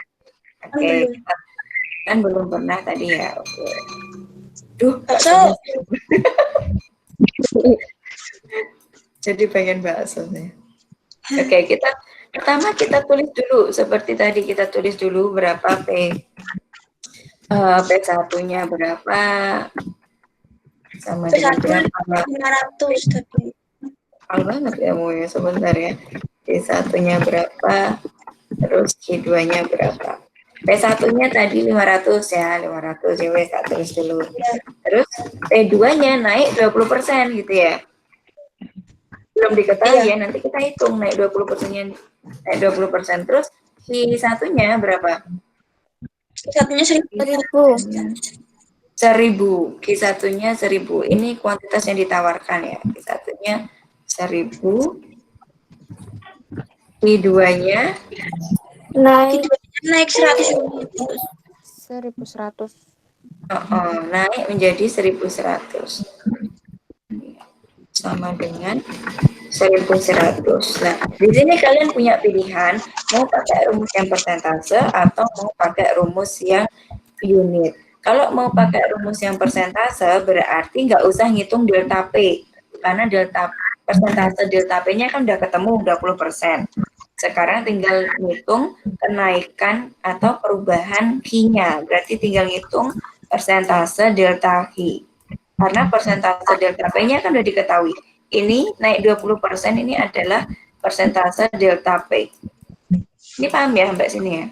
Oke, kan belum pernah tadi ya. Oke. Duh, jadi pengen bakso nih. Oke, pertama kita tulis dulu seperti tadi, kita tulis dulu berapa P1-nya berapa sama dengan berapa 500 tapi. Hal banget ya mau ya sebentar ya. P1-nya berapa, terus Q2-nya berapa. P1-nya tadi 500 ya, 500 ya wes tak tulis dulu. Terus P2-nya naik 20% gitu ya. belum diketahui ya, nanti kita hitung naik 20%-nya, naik 20%. Terus Q1-nya berapa? Satunya 1.000. 1.000. Q1-nya 1.000. Ini kuantitas yang ditawarkan ya. Q1-nya 1.000. Q2-nya Naik Naik 100. 1.100. naik menjadi 1.100. Sama dengan 1.100. Nah, di sini kalian punya pilihan mau pakai rumus yang persentase atau mau pakai rumus yang unit. Kalau mau pakai rumus yang persentase berarti nggak usah ngitung delta P, karena persentase delta P-nya kan udah ketemu 20%. Sekarang tinggal ngitung kenaikan atau perubahan Q-nya, berarti tinggal ngitung persentase delta Q. Karena persentase delta P-nya kan udah diketahui. Ini naik 20% ini adalah persentase delta P. Ini paham ya sampai sini ya?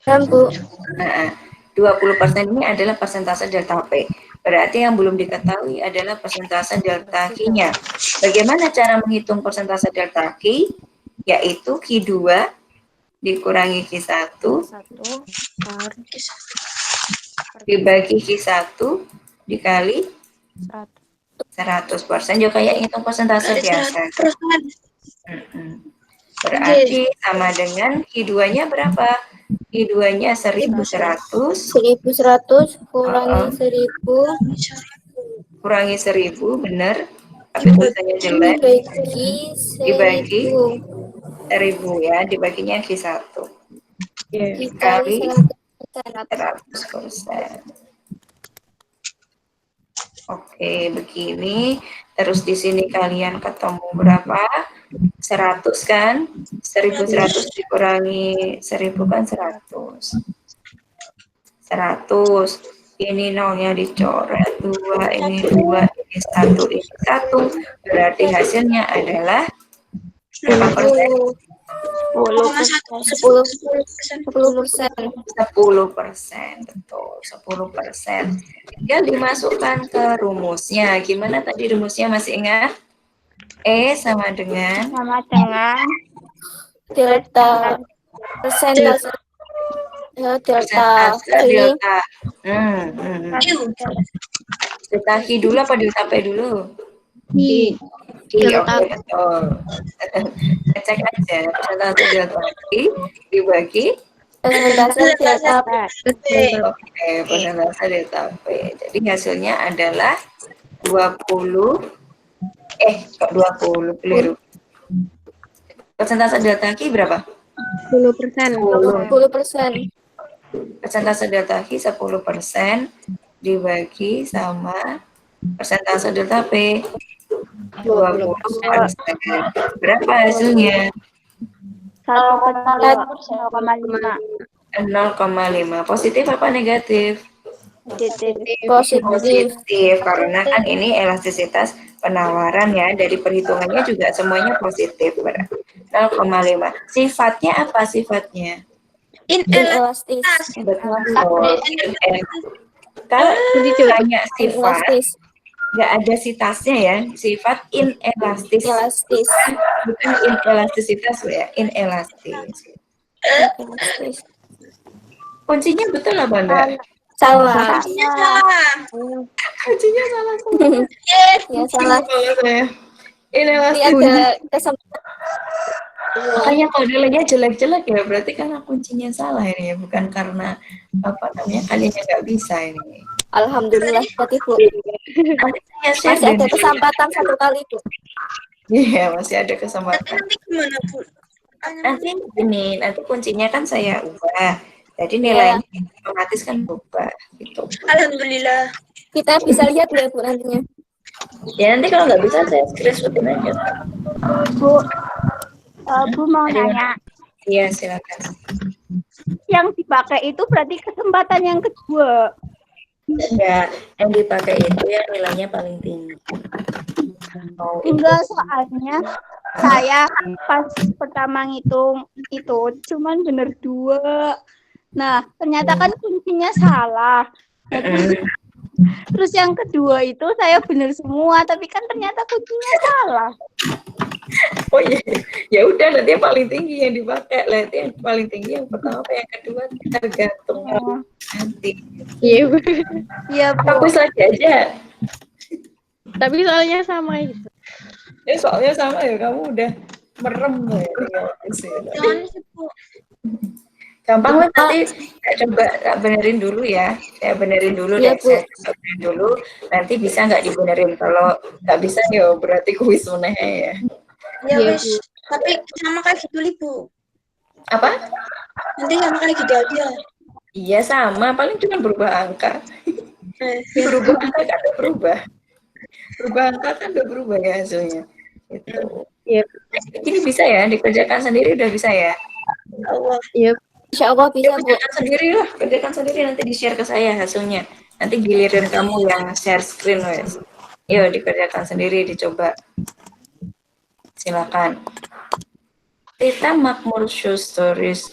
Paham, Bu. Nah, 20% ini adalah persentase delta P. Berarti yang belum diketahui adalah persentase delta Q-nya. Bagaimana cara menghitung persentase delta Q? Yaitu Q2 dikurangi Q1 1 per dibagi Q1 dikali 100. 100%. Juga kayak hitung persentase biasa. Berarti sama dengan Q2-nya berapa? Q2-nya 1.100 1.100 kurangi 1.000 kurangi 1.000, benar. Tapi tulisannya jelek. dibagi 1.000 ya, dibaginya Q1. dikali Dikali 100%. 100%. Oke, begini. Terus di sini kalian ketemu berapa? 100 kan? 1.100 dikurangi 1.000 kan 100. 100. Ini nolnya dicoret, 2, ini 2, ini 1, ini 1. Berarti hasilnya adalah berapa persen? 10%. 10%, betul, 10%. Tinggal dimasukkan ke rumusnya. Gimana tadi rumusnya, masih ingat? E sama dengan Delta persentase delta persentase Q delta. Delta Q dulu apa delta P dulu? Q, oke, betul. Cek aja persentase delta Q dibagi persentase delta oke, persentase delta P. Jadi hasilnya adalah 20, kok 20, keliru. Persentase delta Q berapa? 10%. 10%. Persentase delta Q 10% dibagi sama persentase delta P 20%. Berapa hasilnya? 0,5. Positif apa negatif? Positif. Karena kan ini elastisitas penawaran ya, dari perhitungannya juga semuanya positif. 0,5. Sifatnya apa sifatnya? Inelastis. Betul. Kalau hanya sifat, Inelastis. nggak ada sitasnya ya, sifat inelastis. Inelastis. Bukan inelastisitas ya, inelastis. Inelastis. Kuncinya betul apa enggak? Salah. Kuncinya salah. Ya salah. Saya. Ini Inelastis. ada kesempatan. Makanya kalau nilainya jelek-jelek ya, berarti karena kuncinya salah ini ya, bukan karena apa namanya kalian nggak bisa ini. Alhamdulillah berarti Bu. Masih Masih ada kesempatan satu kali Bu. Iya, masih ada kesempatan. Nanti gimana, Bu? Nanti gini, nanti kuncinya kan saya ubah. Jadi nilainya otomatis kan berubah gitu. Alhamdulillah. Kita bisa lihat nggak Bu nantinya? Ya nanti kalau nggak bisa saya screenshotin aja. Bu mau nanya, Iya silakan. yang dipakai itu berarti kesempatan yang kedua. Enggak, yang dipakai itu yang nilainya paling tinggi. Oh, Enggak, soalnya saya pas pertama ngitung itu cuman bener 2. Nah, ternyata kan kuncinya salah. Nah, terus Terus yang kedua itu saya benar semua, tapi kan ternyata kuncinya salah. Oh iya, ya udah nanti yang paling tinggi yang dipakai lah. Itu yang paling tinggi yang pertama apa yang kedua tergantung nanti. Iya, Bu. Iya, Bu. Fokus lagi aja. Tapi soalnya sama itu. Ya soalnya sama ya, kamu udah merem ya. Jangan sih, Bu. Gampang lah nanti saya coba benerin dulu ya. Saya benerin dulu Iya, deh. Bu. Saya coba benerin dulu. Nanti bisa nggak dibenerin? Kalau nggak bisa ya berarti kuis meneh ya. Ya Iya, wis, tapi sama kayak gitu, Bu. Apa? Nanti sama kayak gitu aja. Iya sama, paling cuma berubah angka. Berubah angka kan udah berubah. Berubah angka kan udah berubah ya hasilnya. Itu. Iya. Ini bisa ya, dikerjakan sendiri udah bisa ya. Allah. Iya. Insya Allah bisa, Bu. Kerjakan sendiri lah, kerjakan sendiri nanti di-share ke saya hasilnya. Nanti giliran kamu yang share screen wes. Yuk dikerjakan sendiri, dicoba. Silakan. Tita Makmur show stores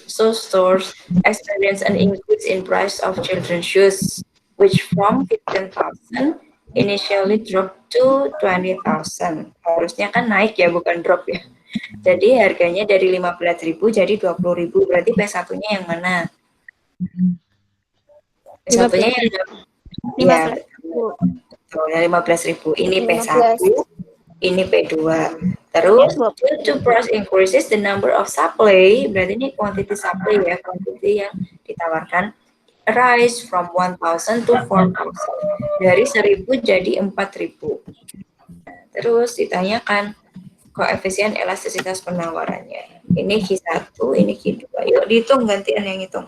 experience an increase in price of children's shoes, which from 15,000 initially dropped to 20,000. Harusnya kan naik ya, bukan drop ya. Jadi harganya dari 15.000 jadi 20.000. Berarti P1-nya yang mana? P1-nya yang 15.000. betul, yang 15.000. Ini 15. P1, ini P2. Terus, due to price increases, the number of supply, berarti ini quantity supply ya, quantity yang ditawarkan, rise from 1,000 to 4,000. Dari 1.000 jadi 4.000. Terus ditanyakan koefisien elastisitas penawarannya. Ini Q1, ini Q2. Yuk dihitung, gantian yang hitung.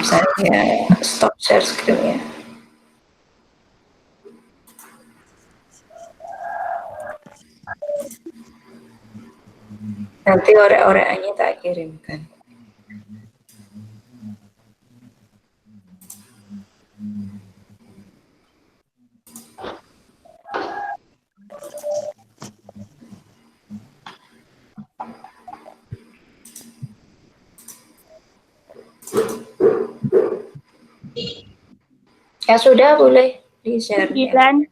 Saya stop share screen ya. Nanti orek-orekannya tak kirimkan. Ya sudah, boleh di-share. 9.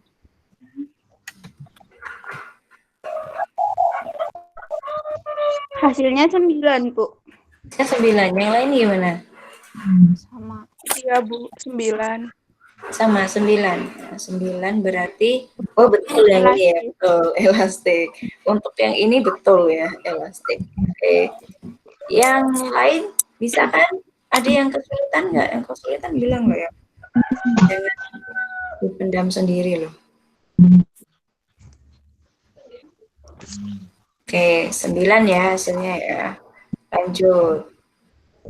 Hasilnya 9, Bu. Ya 9, yang lain gimana? Sama. Iya, Bu, 9. Sama 9. Nah, 9 berarti, oh betul yang ini ya, betul, elastik. Untuk yang ini betul ya, elastik. Oke. Yang lain bisa kan? Ada yang kesulitan nggak? Yang kesulitan bilang loh ya. Jangan dipendam sendiri loh. Oke, 9 ya hasilnya ya. Lanjut.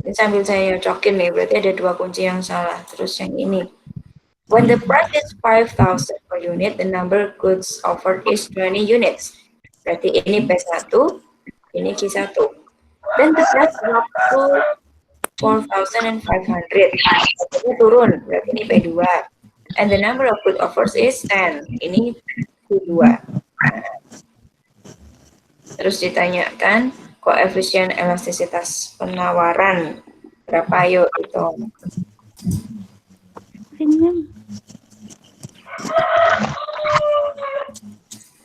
Ini sambil saya nyocokin nih, berarti ada 2 kunci yang salah. Terus yang ini. When the price is 5,000 per unit, the number goods offered is 20 units. Berarti ini P1, ini Q1. Then the price drop to 4,500. Ini turun, berarti ini P2. And the number of good offers is 10. Ini Q2. Nah, terus ditanyakan koefisien elastisitas penawaran berapa? Yuk hitung.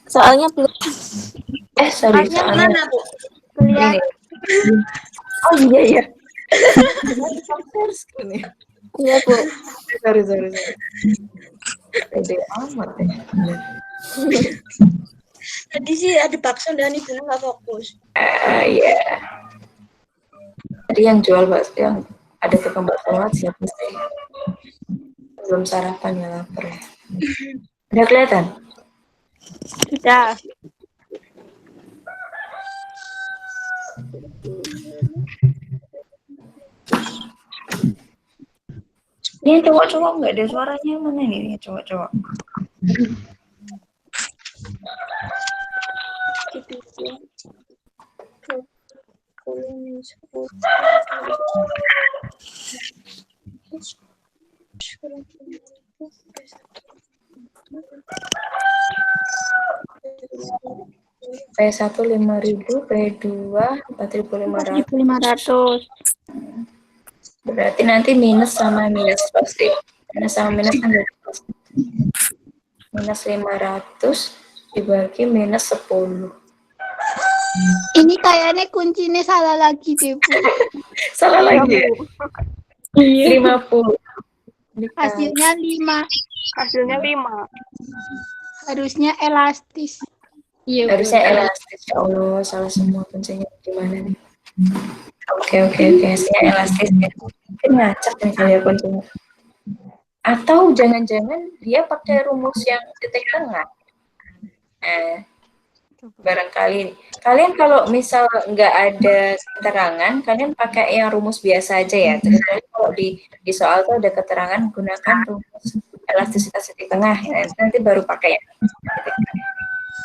Soalnya belum. Sorry, soalnya Mana, Bu? ini. Oh iya iya. Iya, Bu. sorry. Pede amat ya. Tadi sih ada paksa dan ibu nggak fokus. Iya. Tadi yang jual bakso, yang ada tukang bakso siapa sih? Belum sarapan ya, lapar ya. Udah kelihatan? Sudah. Ini cowok-cowok nggak ada suaranya, mana nih cowok-cowok? P1 5.000, P2 4.500. 4.500. Berarti nanti minus sama minus pasti. Minus sama minus kan jadi pasti. Minus 500 dibagi minus 10. Ini kayaknya kuncinya salah lagi deh, Bu. Salah lagi ya? 50. Hasilnya 5. Hasilnya 5. Harusnya elastis. Iya, Harusnya Bu. elastis. Ya Allah, salah semua kuncinya gimana nih? Oke. Hasilnya elastis ya. Mungkin ngacak nih kali ya kuncinya. Atau jangan-jangan dia pakai rumus yang titik tengah. Barangkali kalian kalau misal nggak ada keterangan, kalian pakai yang rumus biasa aja ya. Terus kalau di soal tuh ada keterangan, gunakan rumus elastisitas titik tengah. Ya. Nanti baru pakai yang titik tengah.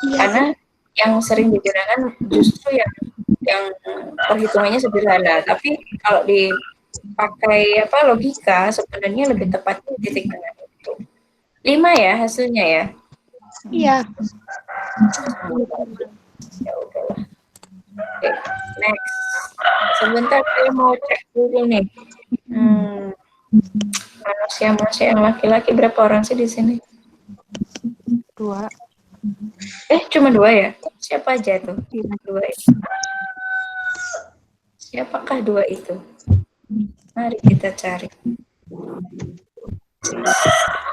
Iya. Karena yang sering digunakan justru yang perhitungannya sederhana. Tapi kalau dipakai logika, sebenarnya lebih tepatnya titik tengah itu. 5 ya hasilnya ya. Iya. Ya udahlah. Oke, next. Sebentar saya mau cek dulu nih. Manusia yang laki-laki berapa orang sih di sini? 2. Cuma 2 ya? Siapa aja tuh? 2 itu. Siapakah 2 itu? Mari kita cari.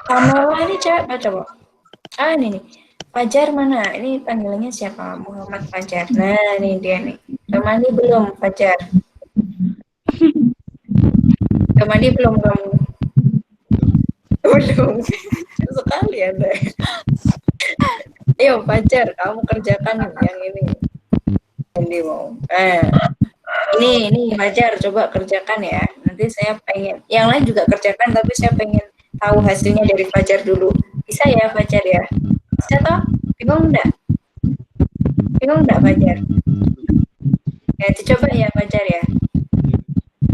Kamala ini cewek apa cowok? Ini nih. Fajar mana? Ini panggilannya siapa? Muhammad Fajar. Nah, ini dia nih. Udah mandi belum, Fajar? Udah mandi belum kamu? Belum. Sekali Anda. Ayo, Fajar, kamu kerjakan yang ini. Ini mau. Ini Fajar, coba kerjakan ya. Nanti saya pengen, yang lain juga kerjakan, tapi saya pengen tahu hasilnya dari Fajar dulu. Bisa ya, Fajar ya? Bisa toh? Bingung enggak? Fajar? Ya, dicoba ya Fajar ya.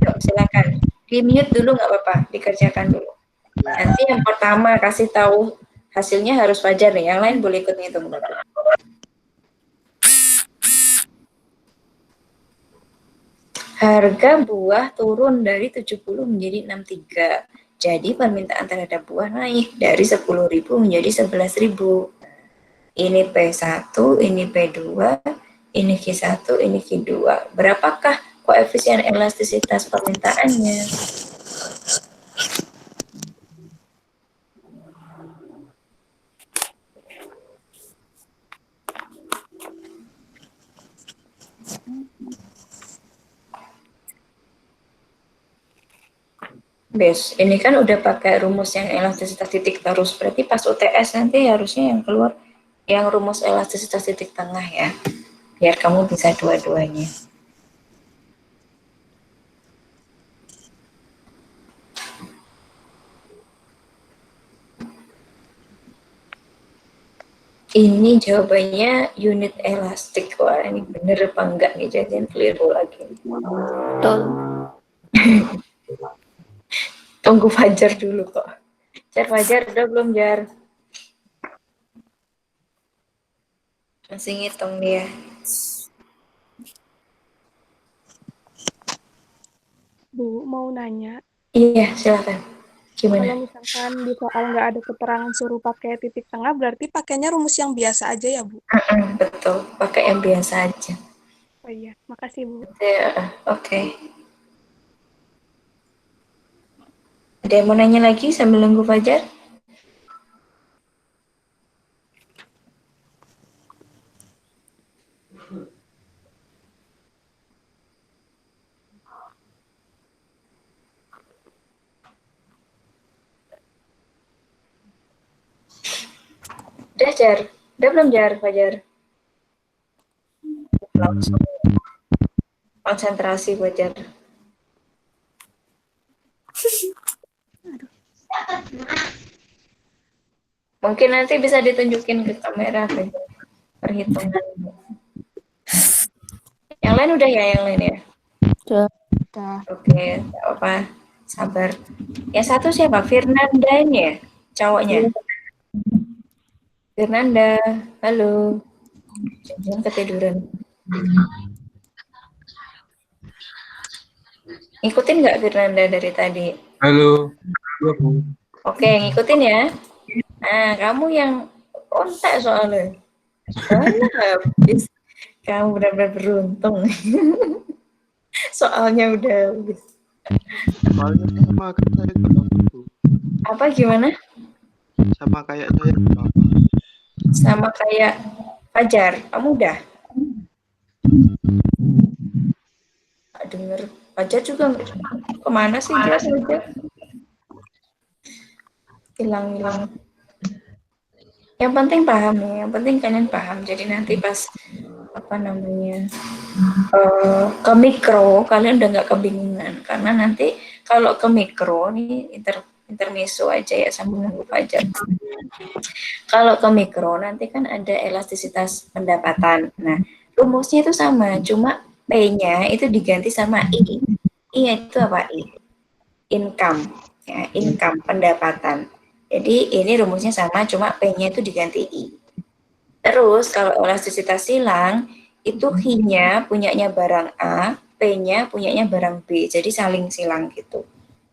Yuk, silakan. Di mute dulu nggak apa-apa, dikerjakan dulu. Nanti yang pertama kasih tahu hasilnya harus Fajar nih, yang lain boleh ikut ngitung. Harga buah turun dari 70 menjadi 63. Jadi permintaan terhadap buah naik dari 10.000 menjadi 11.000. Ini P1, ini P2, ini Q1, ini Q2. Berapakah koefisien elastisitas permintaannya? Bes, ini kan udah pakai rumus yang elastisitas titik terus, berarti pas UTS nanti harusnya yang keluar yang rumus elastisitas titik tengah ya, biar kamu bisa dua-duanya. Ini jawabannya unit elastik. Wah, ini bener apa enggak nih, jadian keliru lagi. Betul. Tunggu Fajar dulu kok. Fajar udah belum, Jar? Masih ngitung dia. Bu, mau nanya. Iya, silakan. Gimana? Kalau misalkan di soal nggak ada keterangan suruh pakai titik tengah, berarti pakainya rumus yang biasa aja ya, Bu? Betul, pakai yang biasa aja. Oh iya, makasih, Bu. Oke. Ada yang mau nanya lagi sambil nunggu Fajar? Udah, Jar? Udah belum, Jar, Fajar? Langsung konsentrasi, Fajar. Mungkin nanti bisa ditunjukin ke kamera, Fajar. Perhitungan. Yang lain udah ya, yang lain ya? Udah. Oke, gak apa-apa. Sabar. Yang satu siapa? Firnanda ini ya? Cowoknya? Firnanda, halo. Jangan ketiduran. Ngikutin nggak Firnanda dari tadi? Halo. Halo, Bu. Oke, ngikutin ya. Nah, kamu yang kontak soalnya. Soalnya habis. Kamu benar-benar beruntung. Soalnya udah habis. Soalnya sama kayak saya ke Bapak, Bu. Apa gimana? Sama kayak saya ke Bapak. Sama kayak Fajar. Kamu udah? Nggak denger. Fajar juga kemana sih dia? Fajar? Hilang-hilang. Yang penting paham ya. Yang penting kalian paham. Jadi nanti pas apa namanya ke mikro kalian udah nggak kebingungan karena nanti kalau ke mikro nih intermezzo aja ya sambil nunggu Fajar. Kalau ke mikro nanti kan ada elastisitas pendapatan. Nah, rumusnya itu sama, cuma P-nya itu diganti sama I. I itu apa I? Income, ya, income pendapatan. Jadi ini rumusnya sama, cuma P-nya itu diganti I. Terus kalau elastisitas silang itu I-nya punyanya barang A, P-nya punyanya barang B. Jadi saling silang gitu.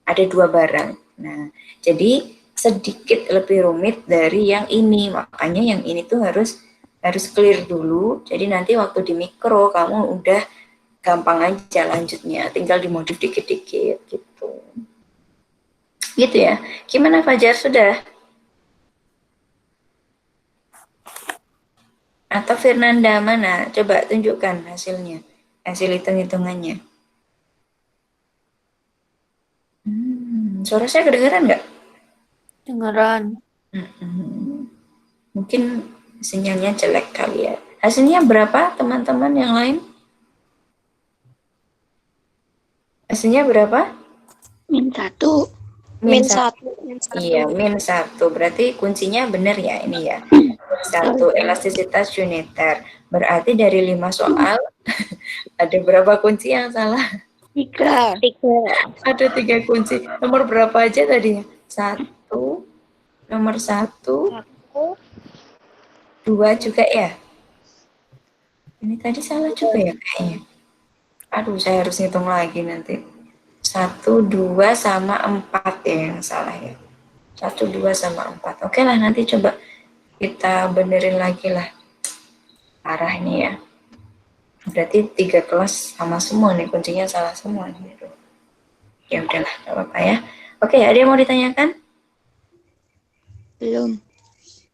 Ada dua barang. Nah, jadi sedikit lebih rumit dari yang ini. Makanya yang ini tuh harus clear dulu. Jadi nanti waktu di mikro kamu udah gampang aja lanjutnya. Tinggal dimodif dikit-dikit gitu. Gitu ya. Gimana Fajar, sudah? Atau Fernanda mana? Coba tunjukkan hasilnya. Hasil hitung-hitungannya. Suara saya kedengeran nggak? Dengeran. Mungkin sinyalnya jelek kali ya. Hasilnya berapa teman-teman yang lain? Hasilnya berapa? -1. Min satu. Iya, -1. Berarti kuncinya benar ya ini ya. Satu, elastisitas uniter. Berarti dari 5 soal, ada berapa kunci yang salah? 3. Ada 3 kunci. Nomor berapa aja tadi? 1, nomor 1, 2 juga ya? Ini tadi salah juga ya kayaknya. Aduh, saya harus ngitung lagi nanti. 1, 2, sama 4 ya yang salah ya. 1, 2, sama 4. Oke lah, nanti coba kita benerin lagi lah arahnya ya. Berarti 3 kelas sama semua nih, kuncinya salah semua nih. Ya udahlah, gak apa-apa ya. Oke, ada yang mau ditanyakan? Belum.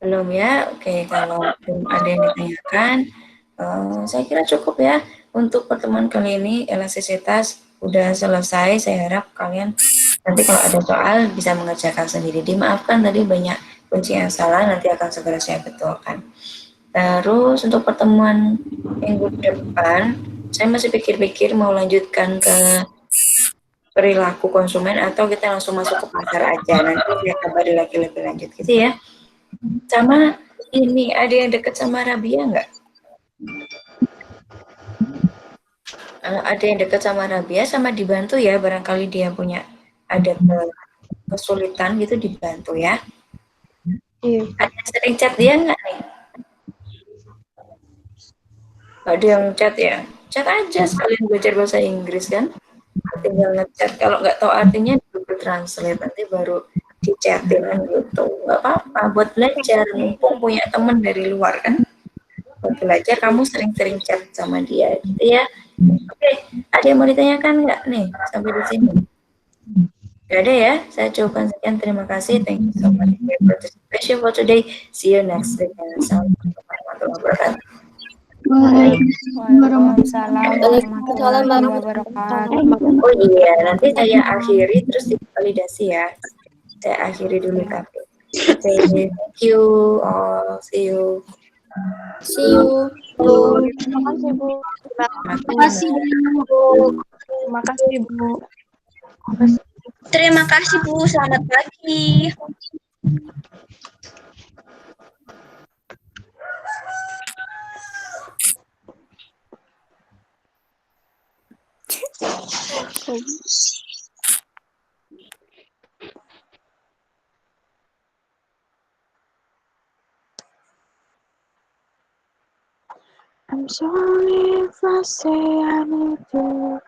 Belum ya? Oke, kalau belum ada yang ditanyakan, saya kira cukup ya. Untuk pertemuan kali ini, elastisitas udah selesai. Saya harap kalian nanti kalau ada soal bisa mengerjakan sendiri. Dimaafkan tadi banyak kunci yang salah, nanti akan segera saya betulkan. Terus untuk pertemuan minggu depan, saya masih pikir-pikir mau lanjutkan ke perilaku konsumen atau kita langsung masuk ke pasar aja. Nanti saya kabari lagi lebih lanjut gitu ya. Sama ini, ada yang dekat sama Rabia nggak? Kalau ada yang dekat sama Rabia, sama dibantu ya, barangkali dia punya ada kesulitan gitu, dibantu ya. Iya. Ada yang sering chat dia nggak nih? Ada yang chat ya? Chat aja sekalian belajar bahasa Inggris kan? Tinggal ngechat, kalau nggak tahu artinya di Google Translate, nanti baru dichatin kan gitu. Nggak apa-apa, buat belajar, mumpung punya temen dari luar kan. Buat belajar, kamu sering-sering chat sama dia gitu ya. Oke, ada yang mau ditanyakan nggak nih sampai di sini? Gak ada ya, saya cukupkan sekian. Terima kasih. Thank you so much for your participation for today. See you next week. Assalamualaikum warahmatullahi wabarakatuh. Waalaikumsalam warahmatullahi wabarakatuh. Oh iya, nanti saya akhiri terus divalidasi ya. Saya akhiri dulu tapi. Oke, thank you all. See you. See you. Terima kasih, Bu. Terima kasih. Terima kasih, Bu. Terima kasih, Bu. Selamat pagi. I'm sorry if I say I need to.